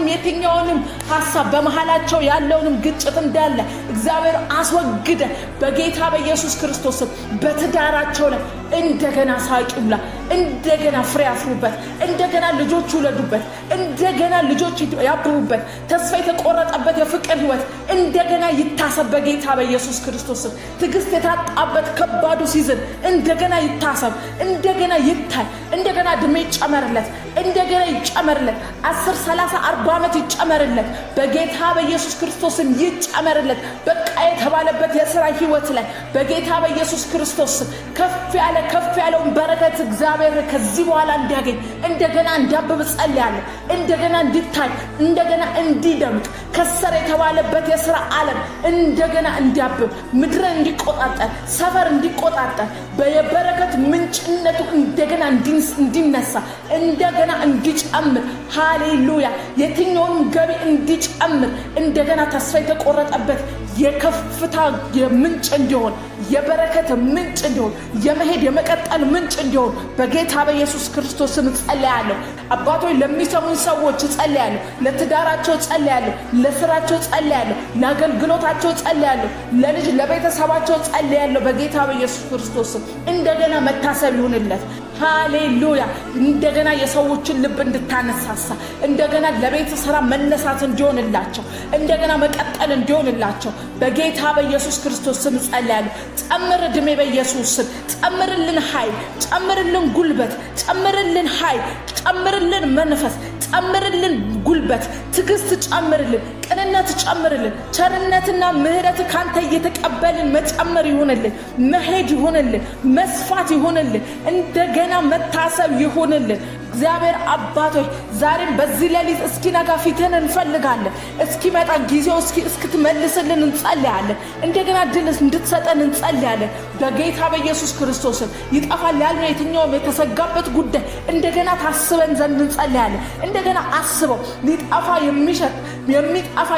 የትኛውንም ሐሳብ በመሃላቸው ያለውንም ግጭት እንዳለ እግዚአብሔር አስወግደ በጌታ በኢየሱስ ክርስቶስ። በትዳራቸው ላይ እንደገና ሳቅ ይብላ፣ እንደገና ፍሬ ያፍሩበት፣ እንደገና ልጆች ይወለዱበት፣ እንደገና ልጆች ያብቡበት። ተስፋ የተቆረጠበት የፍቅር ህይወት እንደገና ይታሰብ በጌታ በኢየሱስ ክርስቶስ። ትዕግስት የታጣበት ከባዱ ሲዝን እንደገና ይታሰብ፣ እንደገና ይታይ፣ እንደገና እድሜ ይጨመርለት፣ እንደገና ይጨመርለት። 10 30 40 ዓመት ይጨመርለት በጌታ በኢየሱስ ክርስቶስ ይጨመርለት። በቃ የተባለበት የሥራ ህይወት ላይ በጌታ በኢየሱስ ክርስቶስ ከፍ ያለውን በረከት እግዚአብሔር ከዚህ በኋላ እንዲያገኝ እንደገና እንዲያብብ ጸልያለሁ። እንደገና እንዲታይ፣ እንደገና እንዲደምቅ፣ ከሰር የተባለበት የሥራ ዓለም እንደገና እንዲያብብ፣ ምድርን እንዲቆጣጠር፣ ሰፈር እንዲቆጣጠር፣ በየበረከት ምንጭነቱ እንደገና እንዲነሳ፣ እንደገና እንዲጨምር። ሃሌሉያ። የትኛውንም ገቢ እንዲጨምር፣ እንደገና ተስፋ የተቆረጠበት የከፍታ ምንጭ እንዲሆን፣ የበረከት ምንጭ እንዲሆን፣ የመሄድ የመቀጠል ምንጭ እንዲሆን በጌታ በኢየሱስ ክርስቶስ ስም ጸልያለሁ። አባቶች ለሚሰሙን ሰዎች ጸልያለሁ። ለትዳራቸው ጸልያለሁ፣ ለስራቸው ጸልያለሁ፣ ለአገልግሎታቸው ጸልያለሁ፣ ለልጅ ለቤተሰባቸው ጸልያለሁ። በጌታ በኢየሱስ ክርስቶስ ስም እንደገና መታሰብ ይሁንለት። ሃሌሉያ። እንደገና የሰዎችን ልብ እንድታነሳሳ፣ እንደገና ለቤት ስራ መነሳት እንዲሆንላቸው፣ እንደገና መቀጠል እንዲሆንላቸው በጌታ በኢየሱስ ክርስቶስ ስም ጸልያለሁ። ጨምር እድሜ በኢየሱስ ስም። ጨምርልን ኃይል፣ ጨምርልን ጉልበት፣ ጨምርልን ኃይል፣ ጨምርልን መንፈስ፣ ጨምርልን ጉልበት፣ ትዕግስት ጨምርልን፣ ቅንነት ጨምርልን፣ ቸርነትና ምህረት ካንተ እየተቀበልን መጨመር ይሁንልን፣ መሄድ ይሁንልን፣ መስፋት ይሁንልን፣ እንደገና መታሰብ ይሁንልን። እግዚአብሔር አባቶች ዛሬም በዚህ ሌሊት እስኪነጋ ፊትህን እንፈልጋለን። እስኪመጣ ጊዜው እስክትመልስልን እንጸልያለን። እንደገና ድል እንድትሰጠን እንጸልያለን በጌታ በኢየሱስ ክርስቶስ። ይጠፋል ያልነው የትኛውም የተሰጋበት ጉዳይ እንደገና ታስበን ዘንድ እንጸልያለን። እንደገና አስበው ሊጠፋ የሚጠፋ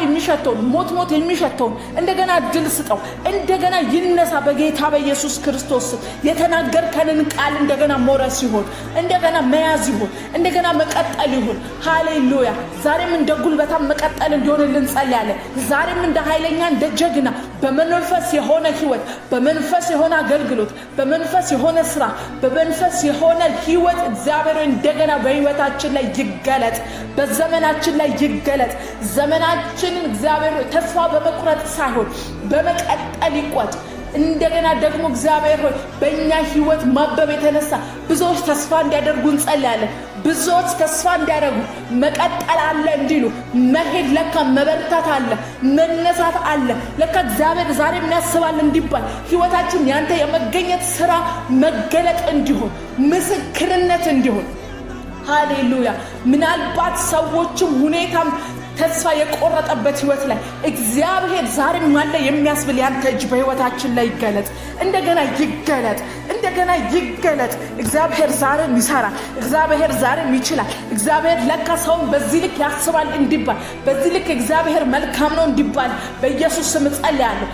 የሚሸተውን ሞት የሚሸተውን እንደገና ድል ስጠው። እንደገና ይነሳ በጌታ በኢየሱስ ክርስቶስ። የተናገርከንን ቃል እንደገና ሞረስ ይሁን፣ እንደገና መያዝ ይሁን፣ እንደገና መቀጠል ይሁን። ሃሌሉያ። ዛሬም እንደ ጉልበታም መቀጠል እንዲሆንልን እንጸልያለን። ዛሬም እንደ ኃይለኛ እንደ ጀግና በመንፈስ የሆነ ህይወት፣ በመንፈስ የሆነ አገልግሎት፣ በመንፈስ የሆነ ስራ፣ በመንፈስ የሆነ ህይወት እግዚአብሔር እንደገና በህይወታችን ላይ ይገለጥ፣ በዘመናችን ላይ ይገለጥ። ዘመናችንን እግዚአብሔር ተስፋ በመቁረጥ ሳይሆን በመቀጠል ይቆጥ። እንደገና ደግሞ እግዚአብሔር ሆይ በእኛ ህይወት ማበብ የተነሳ ብዙዎች ተስፋ እንዲያደርጉ እንጸልያለን። ብዙዎች ተስፋ እንዲያደርጉ መቀጠል አለ እንዲሉ፣ መሄድ ለካ መበርታት አለ፣ መነሳት አለ ለካ እግዚአብሔር ዛሬ የሚያስባል እንዲባል ህይወታችን ያንተ የመገኘት ስራ መገለጥ እንዲሆን፣ ምስክርነት እንዲሆን። ሃሌሉያ። ምናልባት ሰዎችም ሁኔታም ተስፋ የቆረጠበት ህይወት ላይ እግዚአብሔር ዛሬም አለ የሚያስብል ያንተ እጅ በህይወታችን ላይ ይገለጥ፣ እንደገና ይገለጥ፣ እንደገና ይገለጥ። እግዚአብሔር ዛሬም ይሰራል፣ እግዚአብሔር ዛሬም ይችላል። እግዚአብሔር ለካ ሰውን በዚህ ልክ ያስባል እንዲባል፣ በዚህ ልክ እግዚአብሔር መልካም ነው እንዲባል በኢየሱስ ስም ጸልያለሁ።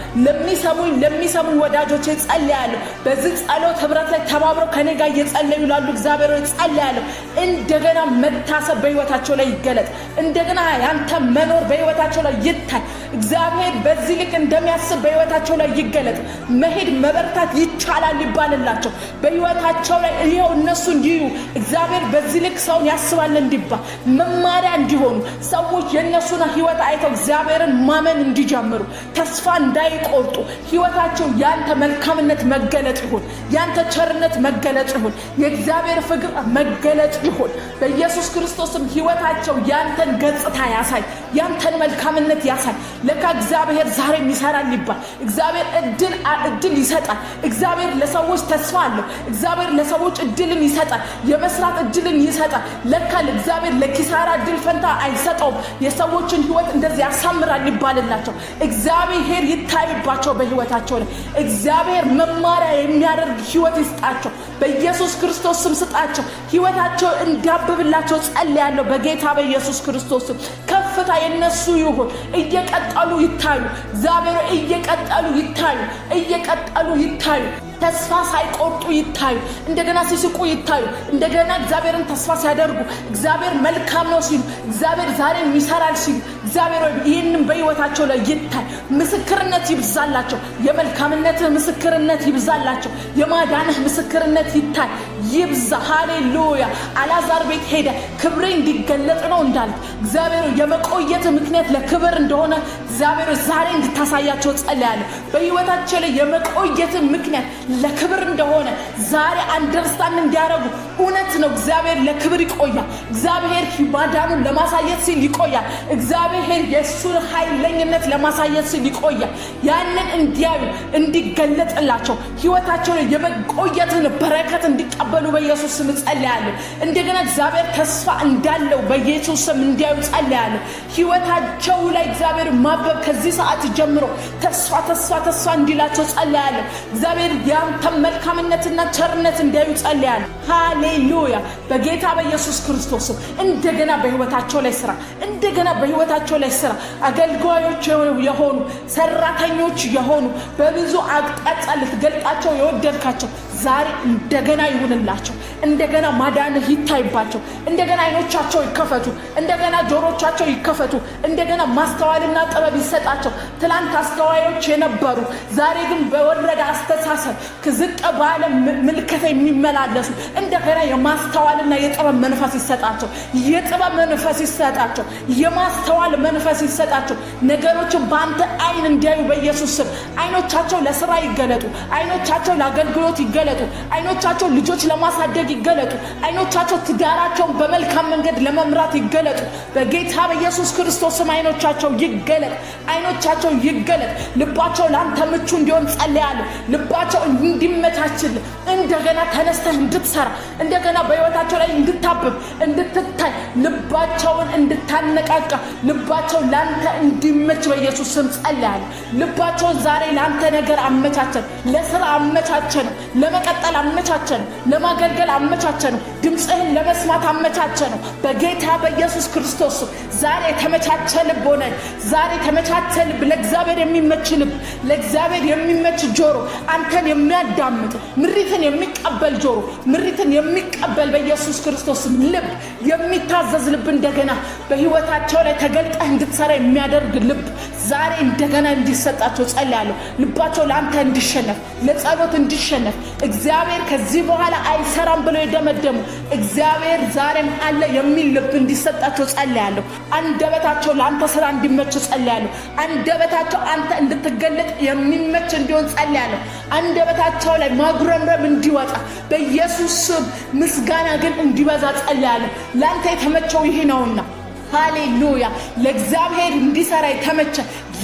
ለሚሰሙኝ ወዳጆቼ ጸልያለሁ። በዚህ ጸሎት ህብረት ላይ ተባብረው ከኔ ጋር እየጸለዩ ላሉ እግዚአብሔር ጸልያለሁ። እንደገና መታሰብ በህይወታቸው ላይ ይገለጥ። እንደገና ያንተ መኖር በህይወታቸው ላይ ይታይ። እግዚአብሔር በዚህ ልክ እንደሚያስብ በህይወታቸው ላይ ይገለጥ። መሄድ መበርታት ይቻላል ይባልላቸው በህይወታቸው ላይ ይሄው እነሱ እንዲዩ እግዚአብሔር በዚህ ልክ ሰውን ያስባል እንዲባል መማሪያ እንዲሆኑ ሰዎች የነሱን ህይወት አይተው እግዚአብሔርን ማመን እንዲጀምሩ ተስፋ እንዳይቆርጡ ህይወታቸው ያንተ መልካምነት መገለጥ ይሁን። ያንተ ቸርነት መገለጥ ይሁን። የእግዚአብሔር ፍቅር መገለጥ ይሁን። በኢየሱስ ክርስቶስም ህይወታቸው ያንተን ገጽታ ያሳይ። ያንተን መልካምነት ያሳይ። ለካ እግዚአብሔር ዛሬም ይሰራል ይባል። እግዚአብሔር እድል ይሰጣል። እግዚአብሔር ለሰዎች ተስፋ አለው። እግዚአብሔር ለሰዎች እድልን ይሰጣል። የመስራት እድልን ይሰጣል። ለካ እግዚአብሔር ለኪሳራ እድል ፈንታ አይሰጠውም። የሰዎችን ህይወት እንደዚህ ያሳምራል ይባልላቸው። እግዚአብሔር ይታይባቸው በህይወታቸው ላይ። እግዚአብሔር መማሪያ የሚያደርግ ህይወት ይስጣቸው። በኢየሱስ ክርስቶስ ስም ስጣቸው። ህይወታቸው እንዲያብብላቸው ጸልያለሁ በጌታ በኢየሱስ ክርስቶስ ስም። ከፍታ የነሱ ይሁን። እየቀጠሉ ይታዩ። እግዚአብሔር እየቀጠሉ ይታዩ። እየቀጠሉ ይታዩ። ተስፋ ሳይቆርጡ ይታዩ። እንደገና ሲስቁ ይታዩ። እንደገና እግዚአብሔርን ተስፋ ሲያደርጉ እግዚአብሔር መልካም ነው ሲሉ እግዚአብሔር ዛሬም ይሰራል ሲሉ እግዚአብሔር ይህንን በህይወታቸው ላይ ይታይ። ምስክርነት ይብዛላቸው። የመልካምነትህ ምስክርነት ይብዛላቸው። የማዳንህ ምስክርነት ይታይ ይብዛ። ሃሌሉያ። አልዓዛር ቤት ሄደ ክብሬ እንዲገለጥ ነው እንዳለ እግዚአብሔር የመቆየት ምክንያት ለክብር እንደሆነ እግዚአብሔር ዛሬ እንድታሳያቸው ጸልያለሁ። በህይወታቸው ላይ የመቆየት ምክንያት ለክብር እንደሆነ ዛሬ አንደርስታንድ እንዲያረጉ እውነት ነው። እግዚአብሔር ለክብር ይቆያል። እግዚአብሔር ማዳኑን ለማሳየት ሲል ይቆያል። እግዚአብሔር የሱን ኃይለኝነት ለማሳየት ሲል ይቆያል። ያንን እንዲያዩ እንዲገለጥላቸው ህይወታቸው ላይ የመቆየትን በረከት እንዲቀበሉ በኢየሱስ ስም ጸልያለሁ። እንደገና እግዚአብሔር ተስፋ እንዳለው በኢየሱስ ስም እንዲያዩ ጸልያለሁ። ህይወታቸው ላይ እግዚአብሔር ማበብ ከዚህ ሰዓት ጀምሮ ተስፋ እንዲላቸው ጸልያለሁ። እግዚአብሔር ያንተ መልካምነትና ቸርነት እንዲያዩ ጸልያለሁ። ሃሌሉያ። በጌታ በኢየሱስ ክርስቶስ እንደገና በህይወታቸው ላይ ስራ። እንደገና በህይወታቸው ላይ ስራ። አገልጋዮች የሆኑ ሰራተኞች የሆኑ በብዙ አቅጣጫ ልትገልጣቸው የወደድካቸው ዛሬ እንደገና ይሁንላቸው። እንደገና ማዳንህ ይታይባቸው። እንደገና አይኖቻቸው ይከፈቱ። እንደገና ጆሮቻቸው ይከፈቱ። እንደገና ማስተዋልና ጥበብ ይሰጣቸው። ትላንት አስተዋዮች የነበሩ ዛሬ ግን በወረደ አስተሳሰብ ዝቅ ባለ ምልከታ የሚመላለሱ እንደገና የማስተዋልና የጥበብ መንፈስ ይሰጣቸው። የጥበብ መንፈስ ይሰጣቸው። የማስተዋል መንፈስ ይሰጣቸው። ነገሮችን በአንተ አይን እንዲያዩ በኢየሱስ ስም አይኖቻቸው ለስራ ይገለጡ። አይኖቻቸው ለአገልግሎት ይገለጡ። አይኖቻቸው ልጆች ለማሳደግ ይገለጡ። አይኖቻቸው ትዳራቸውን በመልካም መንገድ ለመምራት ይገለጡ። በጌታ በኢየሱስ ክርስቶስ ስም አይኖቻቸው ይገለጥ። አይኖቻቸው ይገለጥ። ልባቸው ላንተ ምቹ እንዲሆን ጸልያለሁ። ልባቸው እንዲመቻችልህ እንደገና ተነስተህ እንድትሰራ እንደገና በህይወታቸው ላይ እንድታብብ እንድትታይ ልባቸውን እንድታነቃቃ ልባቸው ላንተ እንዲመች በኢየሱስ ስም ጸልያለሁ። ልባቸው ዛሬ ላንተ ነገር አመቻቸን። ለስራ አመቻቸን። ለመቀጠል አመቻቸን። ለማገልገል አመቻቸን። ድምጽህን ለመስማት አመቻቸን። በጌታ በኢየሱስ ክርስቶስ ዛሬ ተመቻቸ ልብ ሆነ። ዛሬ ተመቻቸ ልብ። ለእግዚአብሔር የሚመች ልብ፣ ለእግዚአብሔር የሚመች ጆሮ፣ አንተን የሚያዳምጥ ምሪትን የሚቀበል ጆሮ፣ ምሪትን የሚቀበል በኢየሱስ ክርስቶስ ልብ፣ የሚታዘዝ ልብ እንደገና በህይወታቸው ላይ ተገልጠህ እንድትሰራ የሚያደርግ ልብ ዛሬ እንደገና እንዲሰጣቸው ጸልያለሁ። ልባቸው ለአንተ እንዲሸነፍ፣ ለጸሎት እንዲሸነፍ እግዚአብሔር ከዚህ በኋላ አይሰራም ብለው የደመደሙ እግዚአብሔር ዛሬም አለ የሚል ልብ እንዲሰጣቸው ጸልያለሁ። አንደበታቸው ለአንተ ስራ እንዲመች ጸልያለሁ። አንደበታቸው አንተ እንድትገለጥ የሚመች እንዲሆን ጸልያለሁ። አንደበታቸው ላይ ማጉረምረም እንዲወጣ በኢየሱስ ስም ምስጋና ግን እንዲበዛ ጸልያለሁ። ለአንተ የተመቸው ይሄ ነውና ሃሌሉያ። ለእግዚአብሔር እንዲሰራ የተመቸ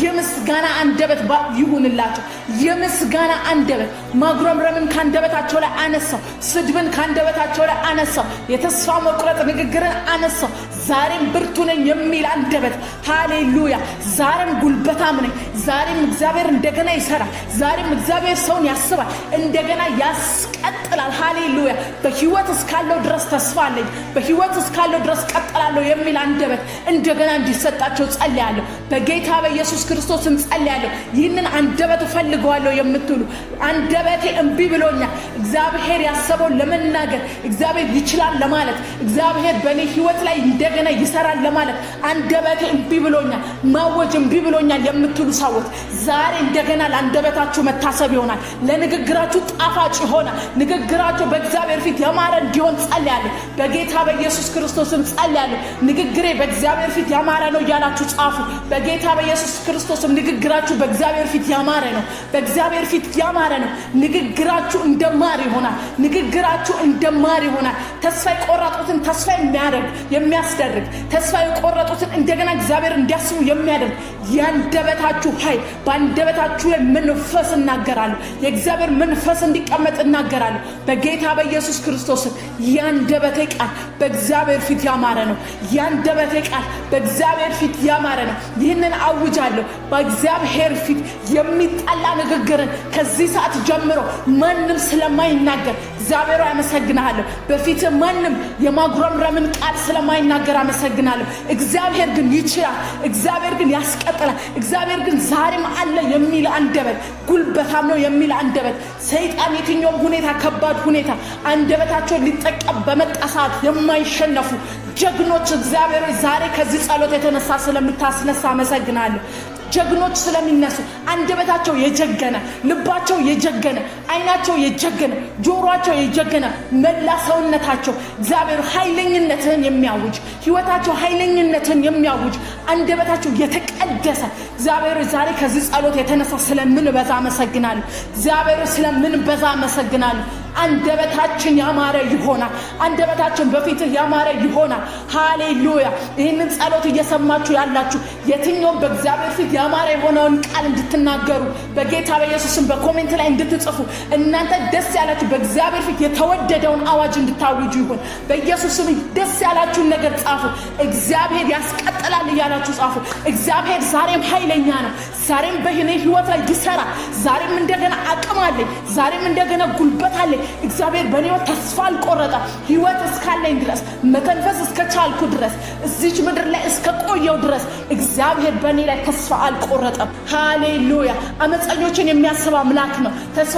የምስጋና አንደበት ይሁንላቸው። የምስጋና አንደበት ማጉረምረምን ካንደበታቸው ላይ አነሳው። ስድብን ካንደበታቸው ላይ አነሳው። የተስፋ መቁረጥ ንግግርን አነሳው። ዛሬም ብርቱ ነኝ የሚል አንደበት ሃሌሉያ። ዛሬም ጉልበታም ነኝ ዛሬም እግዚአብሔር እንደገና ይሰራል። ዛሬም እግዚአብሔር ሰውን ያስባል፣ እንደገና ያስቀጥላል። ሃሌሉያ። በህይወት እስካለው ድረስ ተስፋ አለኝ፣ በህይወት እስካለው ድረስ ቀጥላለሁ የሚል አንደበት እንደገና እንዲሰጣቸው ጸልያለሁ። በጌታ በኢየሱስ ክርስቶስ ጸልያለሁ። ይህንን አንደበት ፈልገዋለሁ የምትሉ አንደበቴ እምቢ ብሎኛል፣ እግዚአብሔር ያሰበው ለመናገር እግዚአብሔር ይችላል ለማለት እግዚአብሔር በኔ ህይወት ላይ እንደገና ይሰራል ለማለት አንደበቴ እምቢ ብሎኛል፣ ማወጅ እምቢ ብሎኛል የምትሉ ሰዎች ዛሬ እንደገና ለአንደበታችሁ መታሰብ ይሆናል፣ ለንግግራችሁ ጣፋጭ ይሆናል፣ ንግግራችሁ በእግዚአብሔር ፊት ያማረ እንዲሆን ጸልያለሁ። በጌታ በኢየሱስ ክርስቶስም ጸልያለሁ። ንግግሬ በእግዚአብሔር ፊት ያማረ ነው እያላችሁ ጻፉ። በጌታ በኢየሱስ ክርስቶስም ንግግራችሁ በእግዚአብሔር ፊት ያማረ ነው፣ በእግዚአብሔር ፊት ያማረ ነው። ንግግራችሁ እንደማር ይሆናል፣ ንግግራችሁ እንደማር ይሆናል። ተስፋ የቆረጡትን ተስፋ የሚያስደርግ ተስፋ የቆረጡትን እንደገና እግዚአብሔር እንዲያስቡ የሚያደርግ ያንደበታችሁ ኃይል በአንደበታችሁ ላይ መንፈስ እናገራለሁ። የእግዚአብሔር መንፈስ እንዲቀመጥ እናገራለሁ። በጌታ በኢየሱስ ክርስቶስ ያንደበቴ ቃል በእግዚአብሔር ፊት ያማረ ነው። ያንደበቴ ቃል በእግዚአብሔር ፊት ያማረ ነው። ይህንን አውጃለሁ። በእግዚአብሔር ፊት የሚጣላ ንግግርን ከዚህ ሰዓት ጀምሮ ማንም ስለማይናገር እግዚአብሔር አመሰግናለሁ። በፊት ማንም የማጉረምረምን ቃል ስለማይናገር አመሰግናለሁ። እግዚአብሔር ግን ይችላል፣ እግዚአብሔር ግን ያስቀጥላል፣ እግዚአብሔር ግን ዛሬም አለ የሚል አንደበት፣ ጉልበታም ነው የሚል አንደበት፣ ሰይጣን የትኛውም ሁኔታ ከባድ ሁኔታ አንደበታቸውን ሊጠቀም በመጣ ሰዓት የማይሸነፉ ጀግኖች እግዚአብሔር ዛሬ ከዚህ ጸሎት የተነሳ ስለምታስነሳ አመሰግናለሁ። ጀግኖች ስለሚነሱ አንደበታቸው የጀገነ፣ ልባቸው የጀገነ፣ አይናቸው የጀገነ፣ ጆሮአቸው የጀገነ፣ መላ ሰውነታቸው እግዚአብሔር ኃይለኝነትን የሚያውጅ ህይወታቸው ኃይለኝነትን የሚያውጅ አንደበታቸው የተቀደሰ እግዚአብሔር ዛሬ ከዚህ ጸሎት የተነሳ ስለምንበዛ አመሰግናለሁ። እግዚአብሔር ስለምንበዛ አመሰግናለሁ። አንደበታችን ያማረ ይሆናል። አንደበታችን በፊትህ ያማረ ይሆናል። ሃሌሉያ። ይህንን ጸሎት እየሰማችሁ ያላችሁ የትኛውም በእግዚአብሔር ፊት ያማረ የሆነውን ቃል እንድትናገሩ በጌታ በኢየሱስም በኮሜንት ላይ እንድትጽፉ እናንተ ደስ ያላችሁ በእግዚአብሔር ፊት የተወደደውን አዋጅ እንድታውጁ ይሁን። በኢየሱስም ደስ ያላችሁን ነገር ጻፉ። እግዚአብሔር ያስቀጥላል እያላችሁ ጻፉ። እግዚአብሔር ዛሬም ኃይለኛ ነው። ዛሬም በእኔ ህይወት ላይ ይሰራል። ዛሬም እንደገና አቅም አለኝ። ዛሬም እንደገና ጉልበት አለኝ። እግዚአብሔር በእኔ ህይወት ተስፋ አልቆረጠም። ህይወት እስካለኝ ድረስ መተንፈስ እስከቻልኩ ድረስ እዚች ምድር ላይ እስከቆየው ድረስ እግዚአብሔር በእኔ ላይ ተስፋ አልቆረጠም። ሃሌሉያ። አመፀኞችን የሚያስብ አምላክ ነው።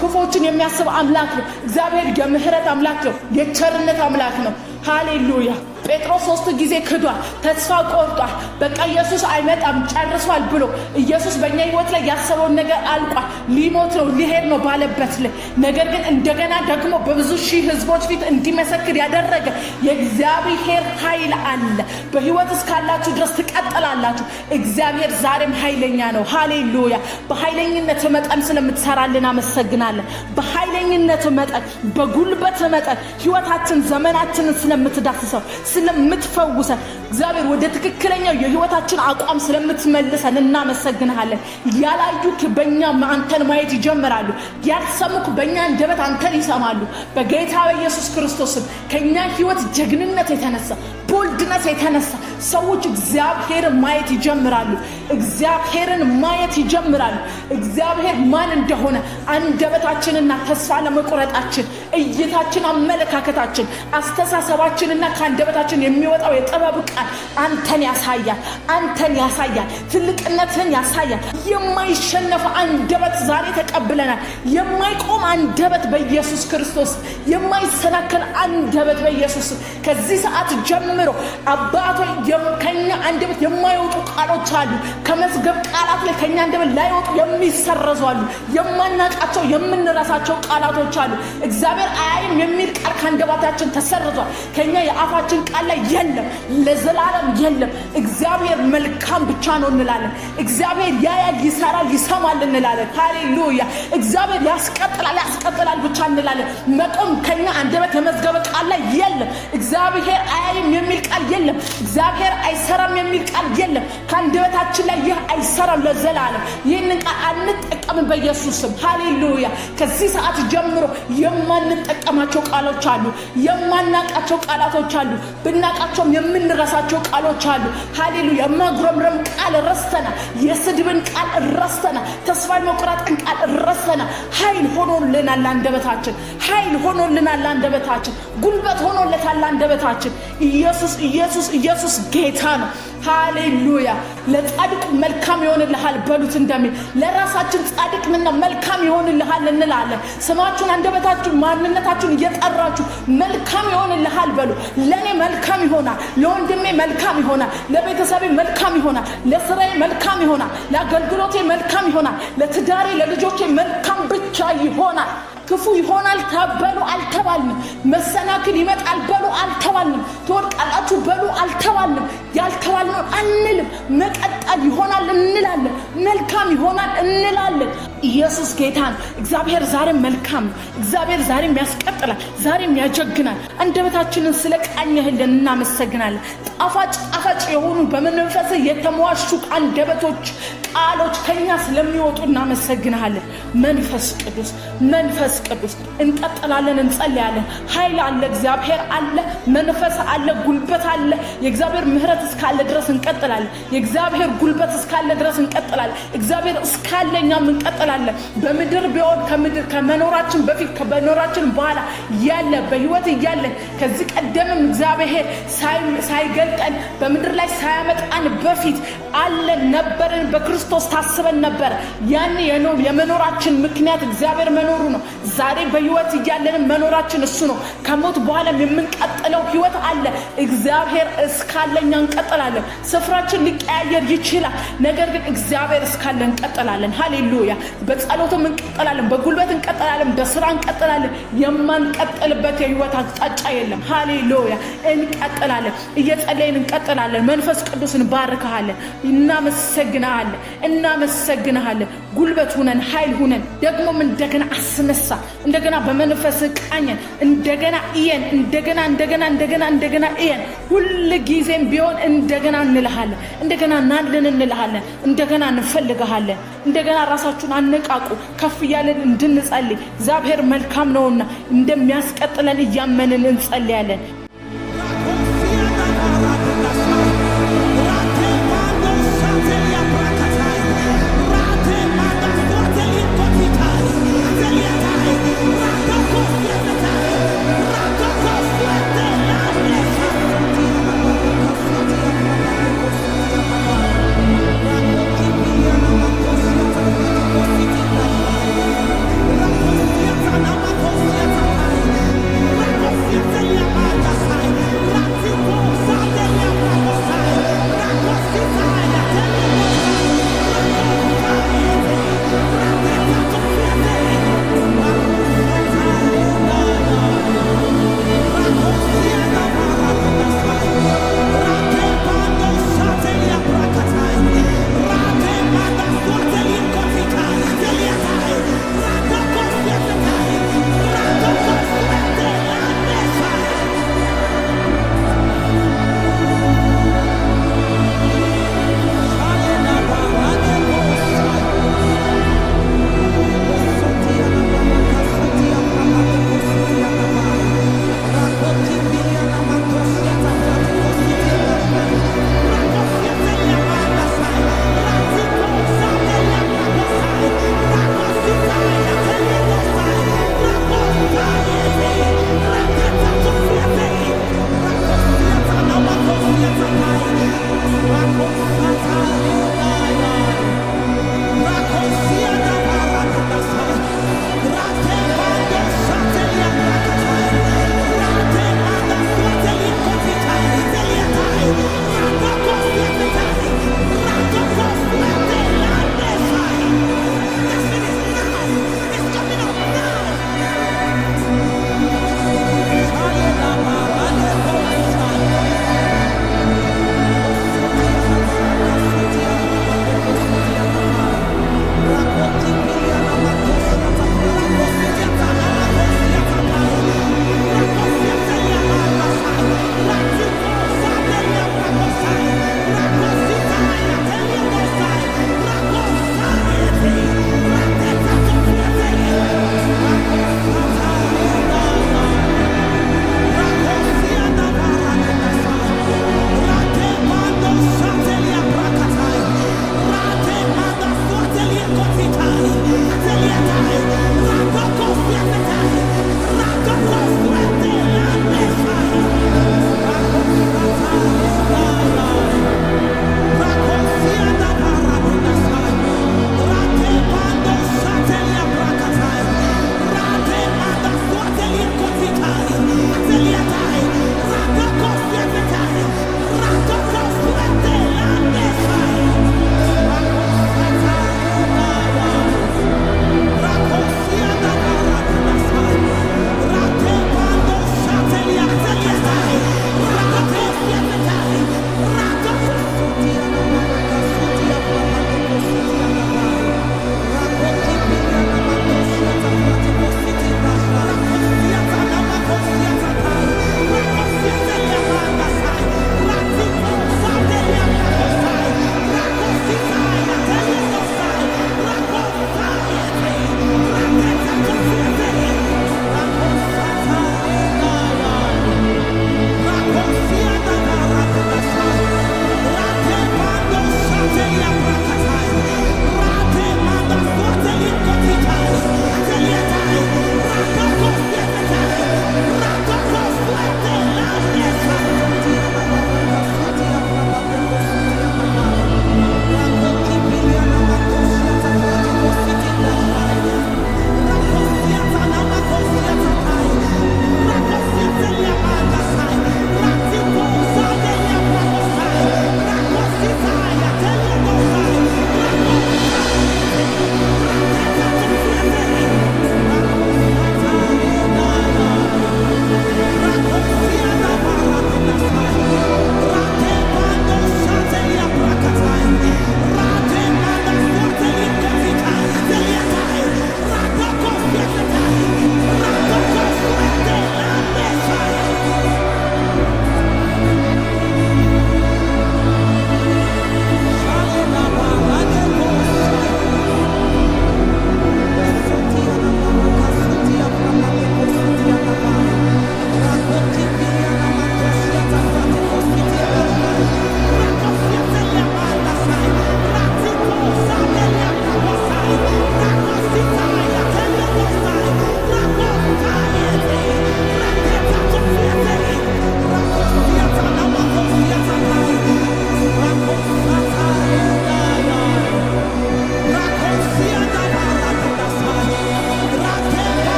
ክፉዎችን የሚያስብ አምላክ ነው። እግዚአብሔር የምህረት አምላክ ነው። የቸርነት አምላክ ነው። ሃሌሉያ። ጴጥሮስ 3 ጊዜ ክዷል፣ ተስፋ ቆርጧል። በቃ ኢየሱስ አይመጣም ጨርሷል ብሎ ኢየሱስ በእኛ ህይወት ላይ ያሰበውን ነገር አልቋል፣ ሊሞት ነው ሊሄድ ነው ባለበት ላይ ነገር ግን እንደገና ደግሞ በብዙ ሺህ ህዝቦች ፊት እንዲመሰክር ያደረገ የእግዚአብሔር ኃይል አለ። በህይወት እስካላችሁ ድረስ ትቀጥላላችሁ። እግዚአብሔር ዛሬም ኃይለኛ ነው። ሃሌሉያ። በኃይለኝነት መጠን ስለምትሰራልን አመሰግናለን። በኃይለኝነት መጠን፣ በጉልበት መጠን ህይወታችን ዘመናችንን ስለምትዳስሰው ስለምትፈውሰን እግዚአብሔር ወደ ትክክለኛው የህይወታችን አቋም ስለምትመልሰን እናመሰግናለን። ያላዩክ በእኛ አንተን ማየት ይጀምራሉ። ያልሰሙክ በእኛ አንደበት አንተን ይሰማሉ። በጌታ በኢየሱስ ክርስቶስም ከኛ ህይወት ጀግንነት የተነሳ ቦልድነስ የተነሳ ሰዎች እግዚአብሔርን ማየት ይጀምራሉ። እግዚአብሔርን ማየት ይጀምራሉ። እግዚአብሔር ማን እንደሆነ አንደበታችንና ተስፋ ለመቁረጣችን እይታችን፣ አመለካከታችን፣ አስተሳሰባችንና ከአንደበታችን የሚወጣው የጥበብ ቃል አንተን ያሳያል። አንተን ያሳያል። ትልቅነትን ያሳያል። የማይሸነፍ አንደበት ዛሬ ተቀብለናል። የማይቆም አንደበት በኢየሱስ ክርስቶስ፣ የማይሰናከል አንደበት በኢየሱስ ከዚህ ሰዓት ጀምሮ አባቶ ከኛ አንደበት የማይወጡ ቃሎች አሉ። ከመዝገብ ቃላት ላይ ከኛ አንደበት ላይወጡ የሚሰረዙ አሉ። የማናቃቸው የምንረሳቸው ቃላቶች አሉ። እግዚአብሔር አያይም የሚል ቃል ከአንደበታችን ተሰርዟል። ከኛ የአፋችን ቃል ላይ የለም፣ ለዘላለም የለም። እግዚአብሔር መልካም ብቻ ነው እንላለን። እግዚአብሔር ያያል፣ ይሰራል፣ ይሰማል እንላለን። ሃሌሉያ። እግዚአብሔር ያስቀጥላል ብቻ እንላለን። መቆም ከኛ አንደበት የመዝገብ ቃል ላይ የለም። እግዚአብሔር አያይም የሚል ቃል የለም። እግዚአብሔር እግዚአብሔር አይሰራም የሚል ቃል የለም ከአንደበታችን ላይ ይህ አይሰራም ለዘላለም ይህንን ቃል አንጠቀምም በኢየሱስ ስም ሃሌሉያ ከዚህ ሰዓት ጀምሮ የማንጠቀማቸው ቃሎች አሉ የማናቃቸው ቃላቶች አሉ ብናቃቸውም የምንረሳቸው ቃሎች አሉ ሃሌሉያ ማግረምረም ቃል ረስተና የስድብን ቃል ረስተና ተስፋ መቁረጥን ቃል ረስተና ኃይል ሆኖልናል አንደበታችን ኃይል ሆኖልናል አንደበታችን ጉልበት ሆኖለታል አንደበታችን ኢየሱስ ጌታ ነው ሃሌሉያ ለጻድቅ መልካም ይሆንልሃል በሉት እንደሚል ለራሳችን ጻድቅ ምን ነው መልካም ይሆንልሃል እንላለን ስማችሁን አንደበታችሁን ማንነታችሁን እየጠራችሁ መልካም ይሆንልሃል በሉ ለኔ መልካም ይሆናል ለወንድሜ መልካም ይሆናል ለቤተሰቤ መልካም ይሆናል ለስራዬ መልካም ይሆናል ለአገልግሎቴ መልካም ይሆናል ለትዳሬ ለልጆቼ መልካም ብቻ ይሆናል ክፉ ይሆናል ተበሉ አልተባልንም መሰናክል ይመጣል በሉ አልተባልንም ተወርቃላችሁ በሉ አልተባልንም ያልተባልነው አንልም መቀጠል ይሆናል እንላለን መልካም ይሆናል እንላለን ኢየሱስ ጌታን እግዚአብሔር ዛሬም መልካም እግዚአብሔር ዛሬም ያስቀጥላል ዛሬም ያጀግናል አንደበታችንን ስለቃኘህልን እናመሰግናለን ጣፋጭ የሆኑ በመንፈስ የተሟሹ አንደበቶች ቃሎች ከኛ ስለሚወጡ እናመሰግናለን መንፈስ ቅዱስ እንቀጥላለን እንጸልያለን ኃይል አለ እግዚአብሔር አለ መንፈስ አለ ጉልበት አለ የእግዚአብሔር ምህረት እስካለ ድረስ እንቀጥላለን የእግዚአብሔር ጉልበት እስካለ ድረስ እንቀጥላለን እግዚአብሔር እስካለኛም እንቀጥላለን በመድር ቢሆን ከመኖራችን በፊት ከመኖራችን በኋላ ያለ በህይወት ያለ ከዚህ ቀደምም እግዚአብሔር ሳይገልጠን በመድር ላይ ሳያመጣን በፊት አለ ነበርን በክርስቶስ ታስበን ነበር ያኔ የመኖራችን ምክንያት እግዚአብሔር መኖሩ ነው ዛሬ በህይወት ያለን መኖራችን እሱ ነው ከሞት በኋላ የምንቀጥለው ህይወት አለ እግዚአብሔር እስካለኛ እንቀጥላለን ስፍራችን ሊቀያየር ይችላል ነገር ግን እግዚአብሔር እስካለ እንቀጥላለን ሃሌሉያ በጸሎትም እንቀጥላለን በጉልበት እንቀጥላለን በስራ እንቀጥላለን የማንቀጥልበት የህይወት አቅጣጫ የለም ሃሌሉያ እንቀጥላለን እየጸለይን እንቀጥላለን መንፈስ ቅዱስን ባርከሃለን እናመሰግናለን ጉልበት ሆነን ኃይል ሆነን ደግሞም እንደገና አስነሳ እንደገና በመንፈስ ቃኘን እንደገና ኢየን እንደገና ኢየን ሁሉ ጊዜም ቢሆን እንደገና እንልሃለን እንደገና ናልን እንልሃለን እንደገና እንፈልግሃለን እንደገና ራሳችሁን አነቃቁ ከፍ ያለን እንድንጸልይ እግዚአብሔር መልካም ነውና እንደሚያስቀጥለን እያመንን እንጸልያለን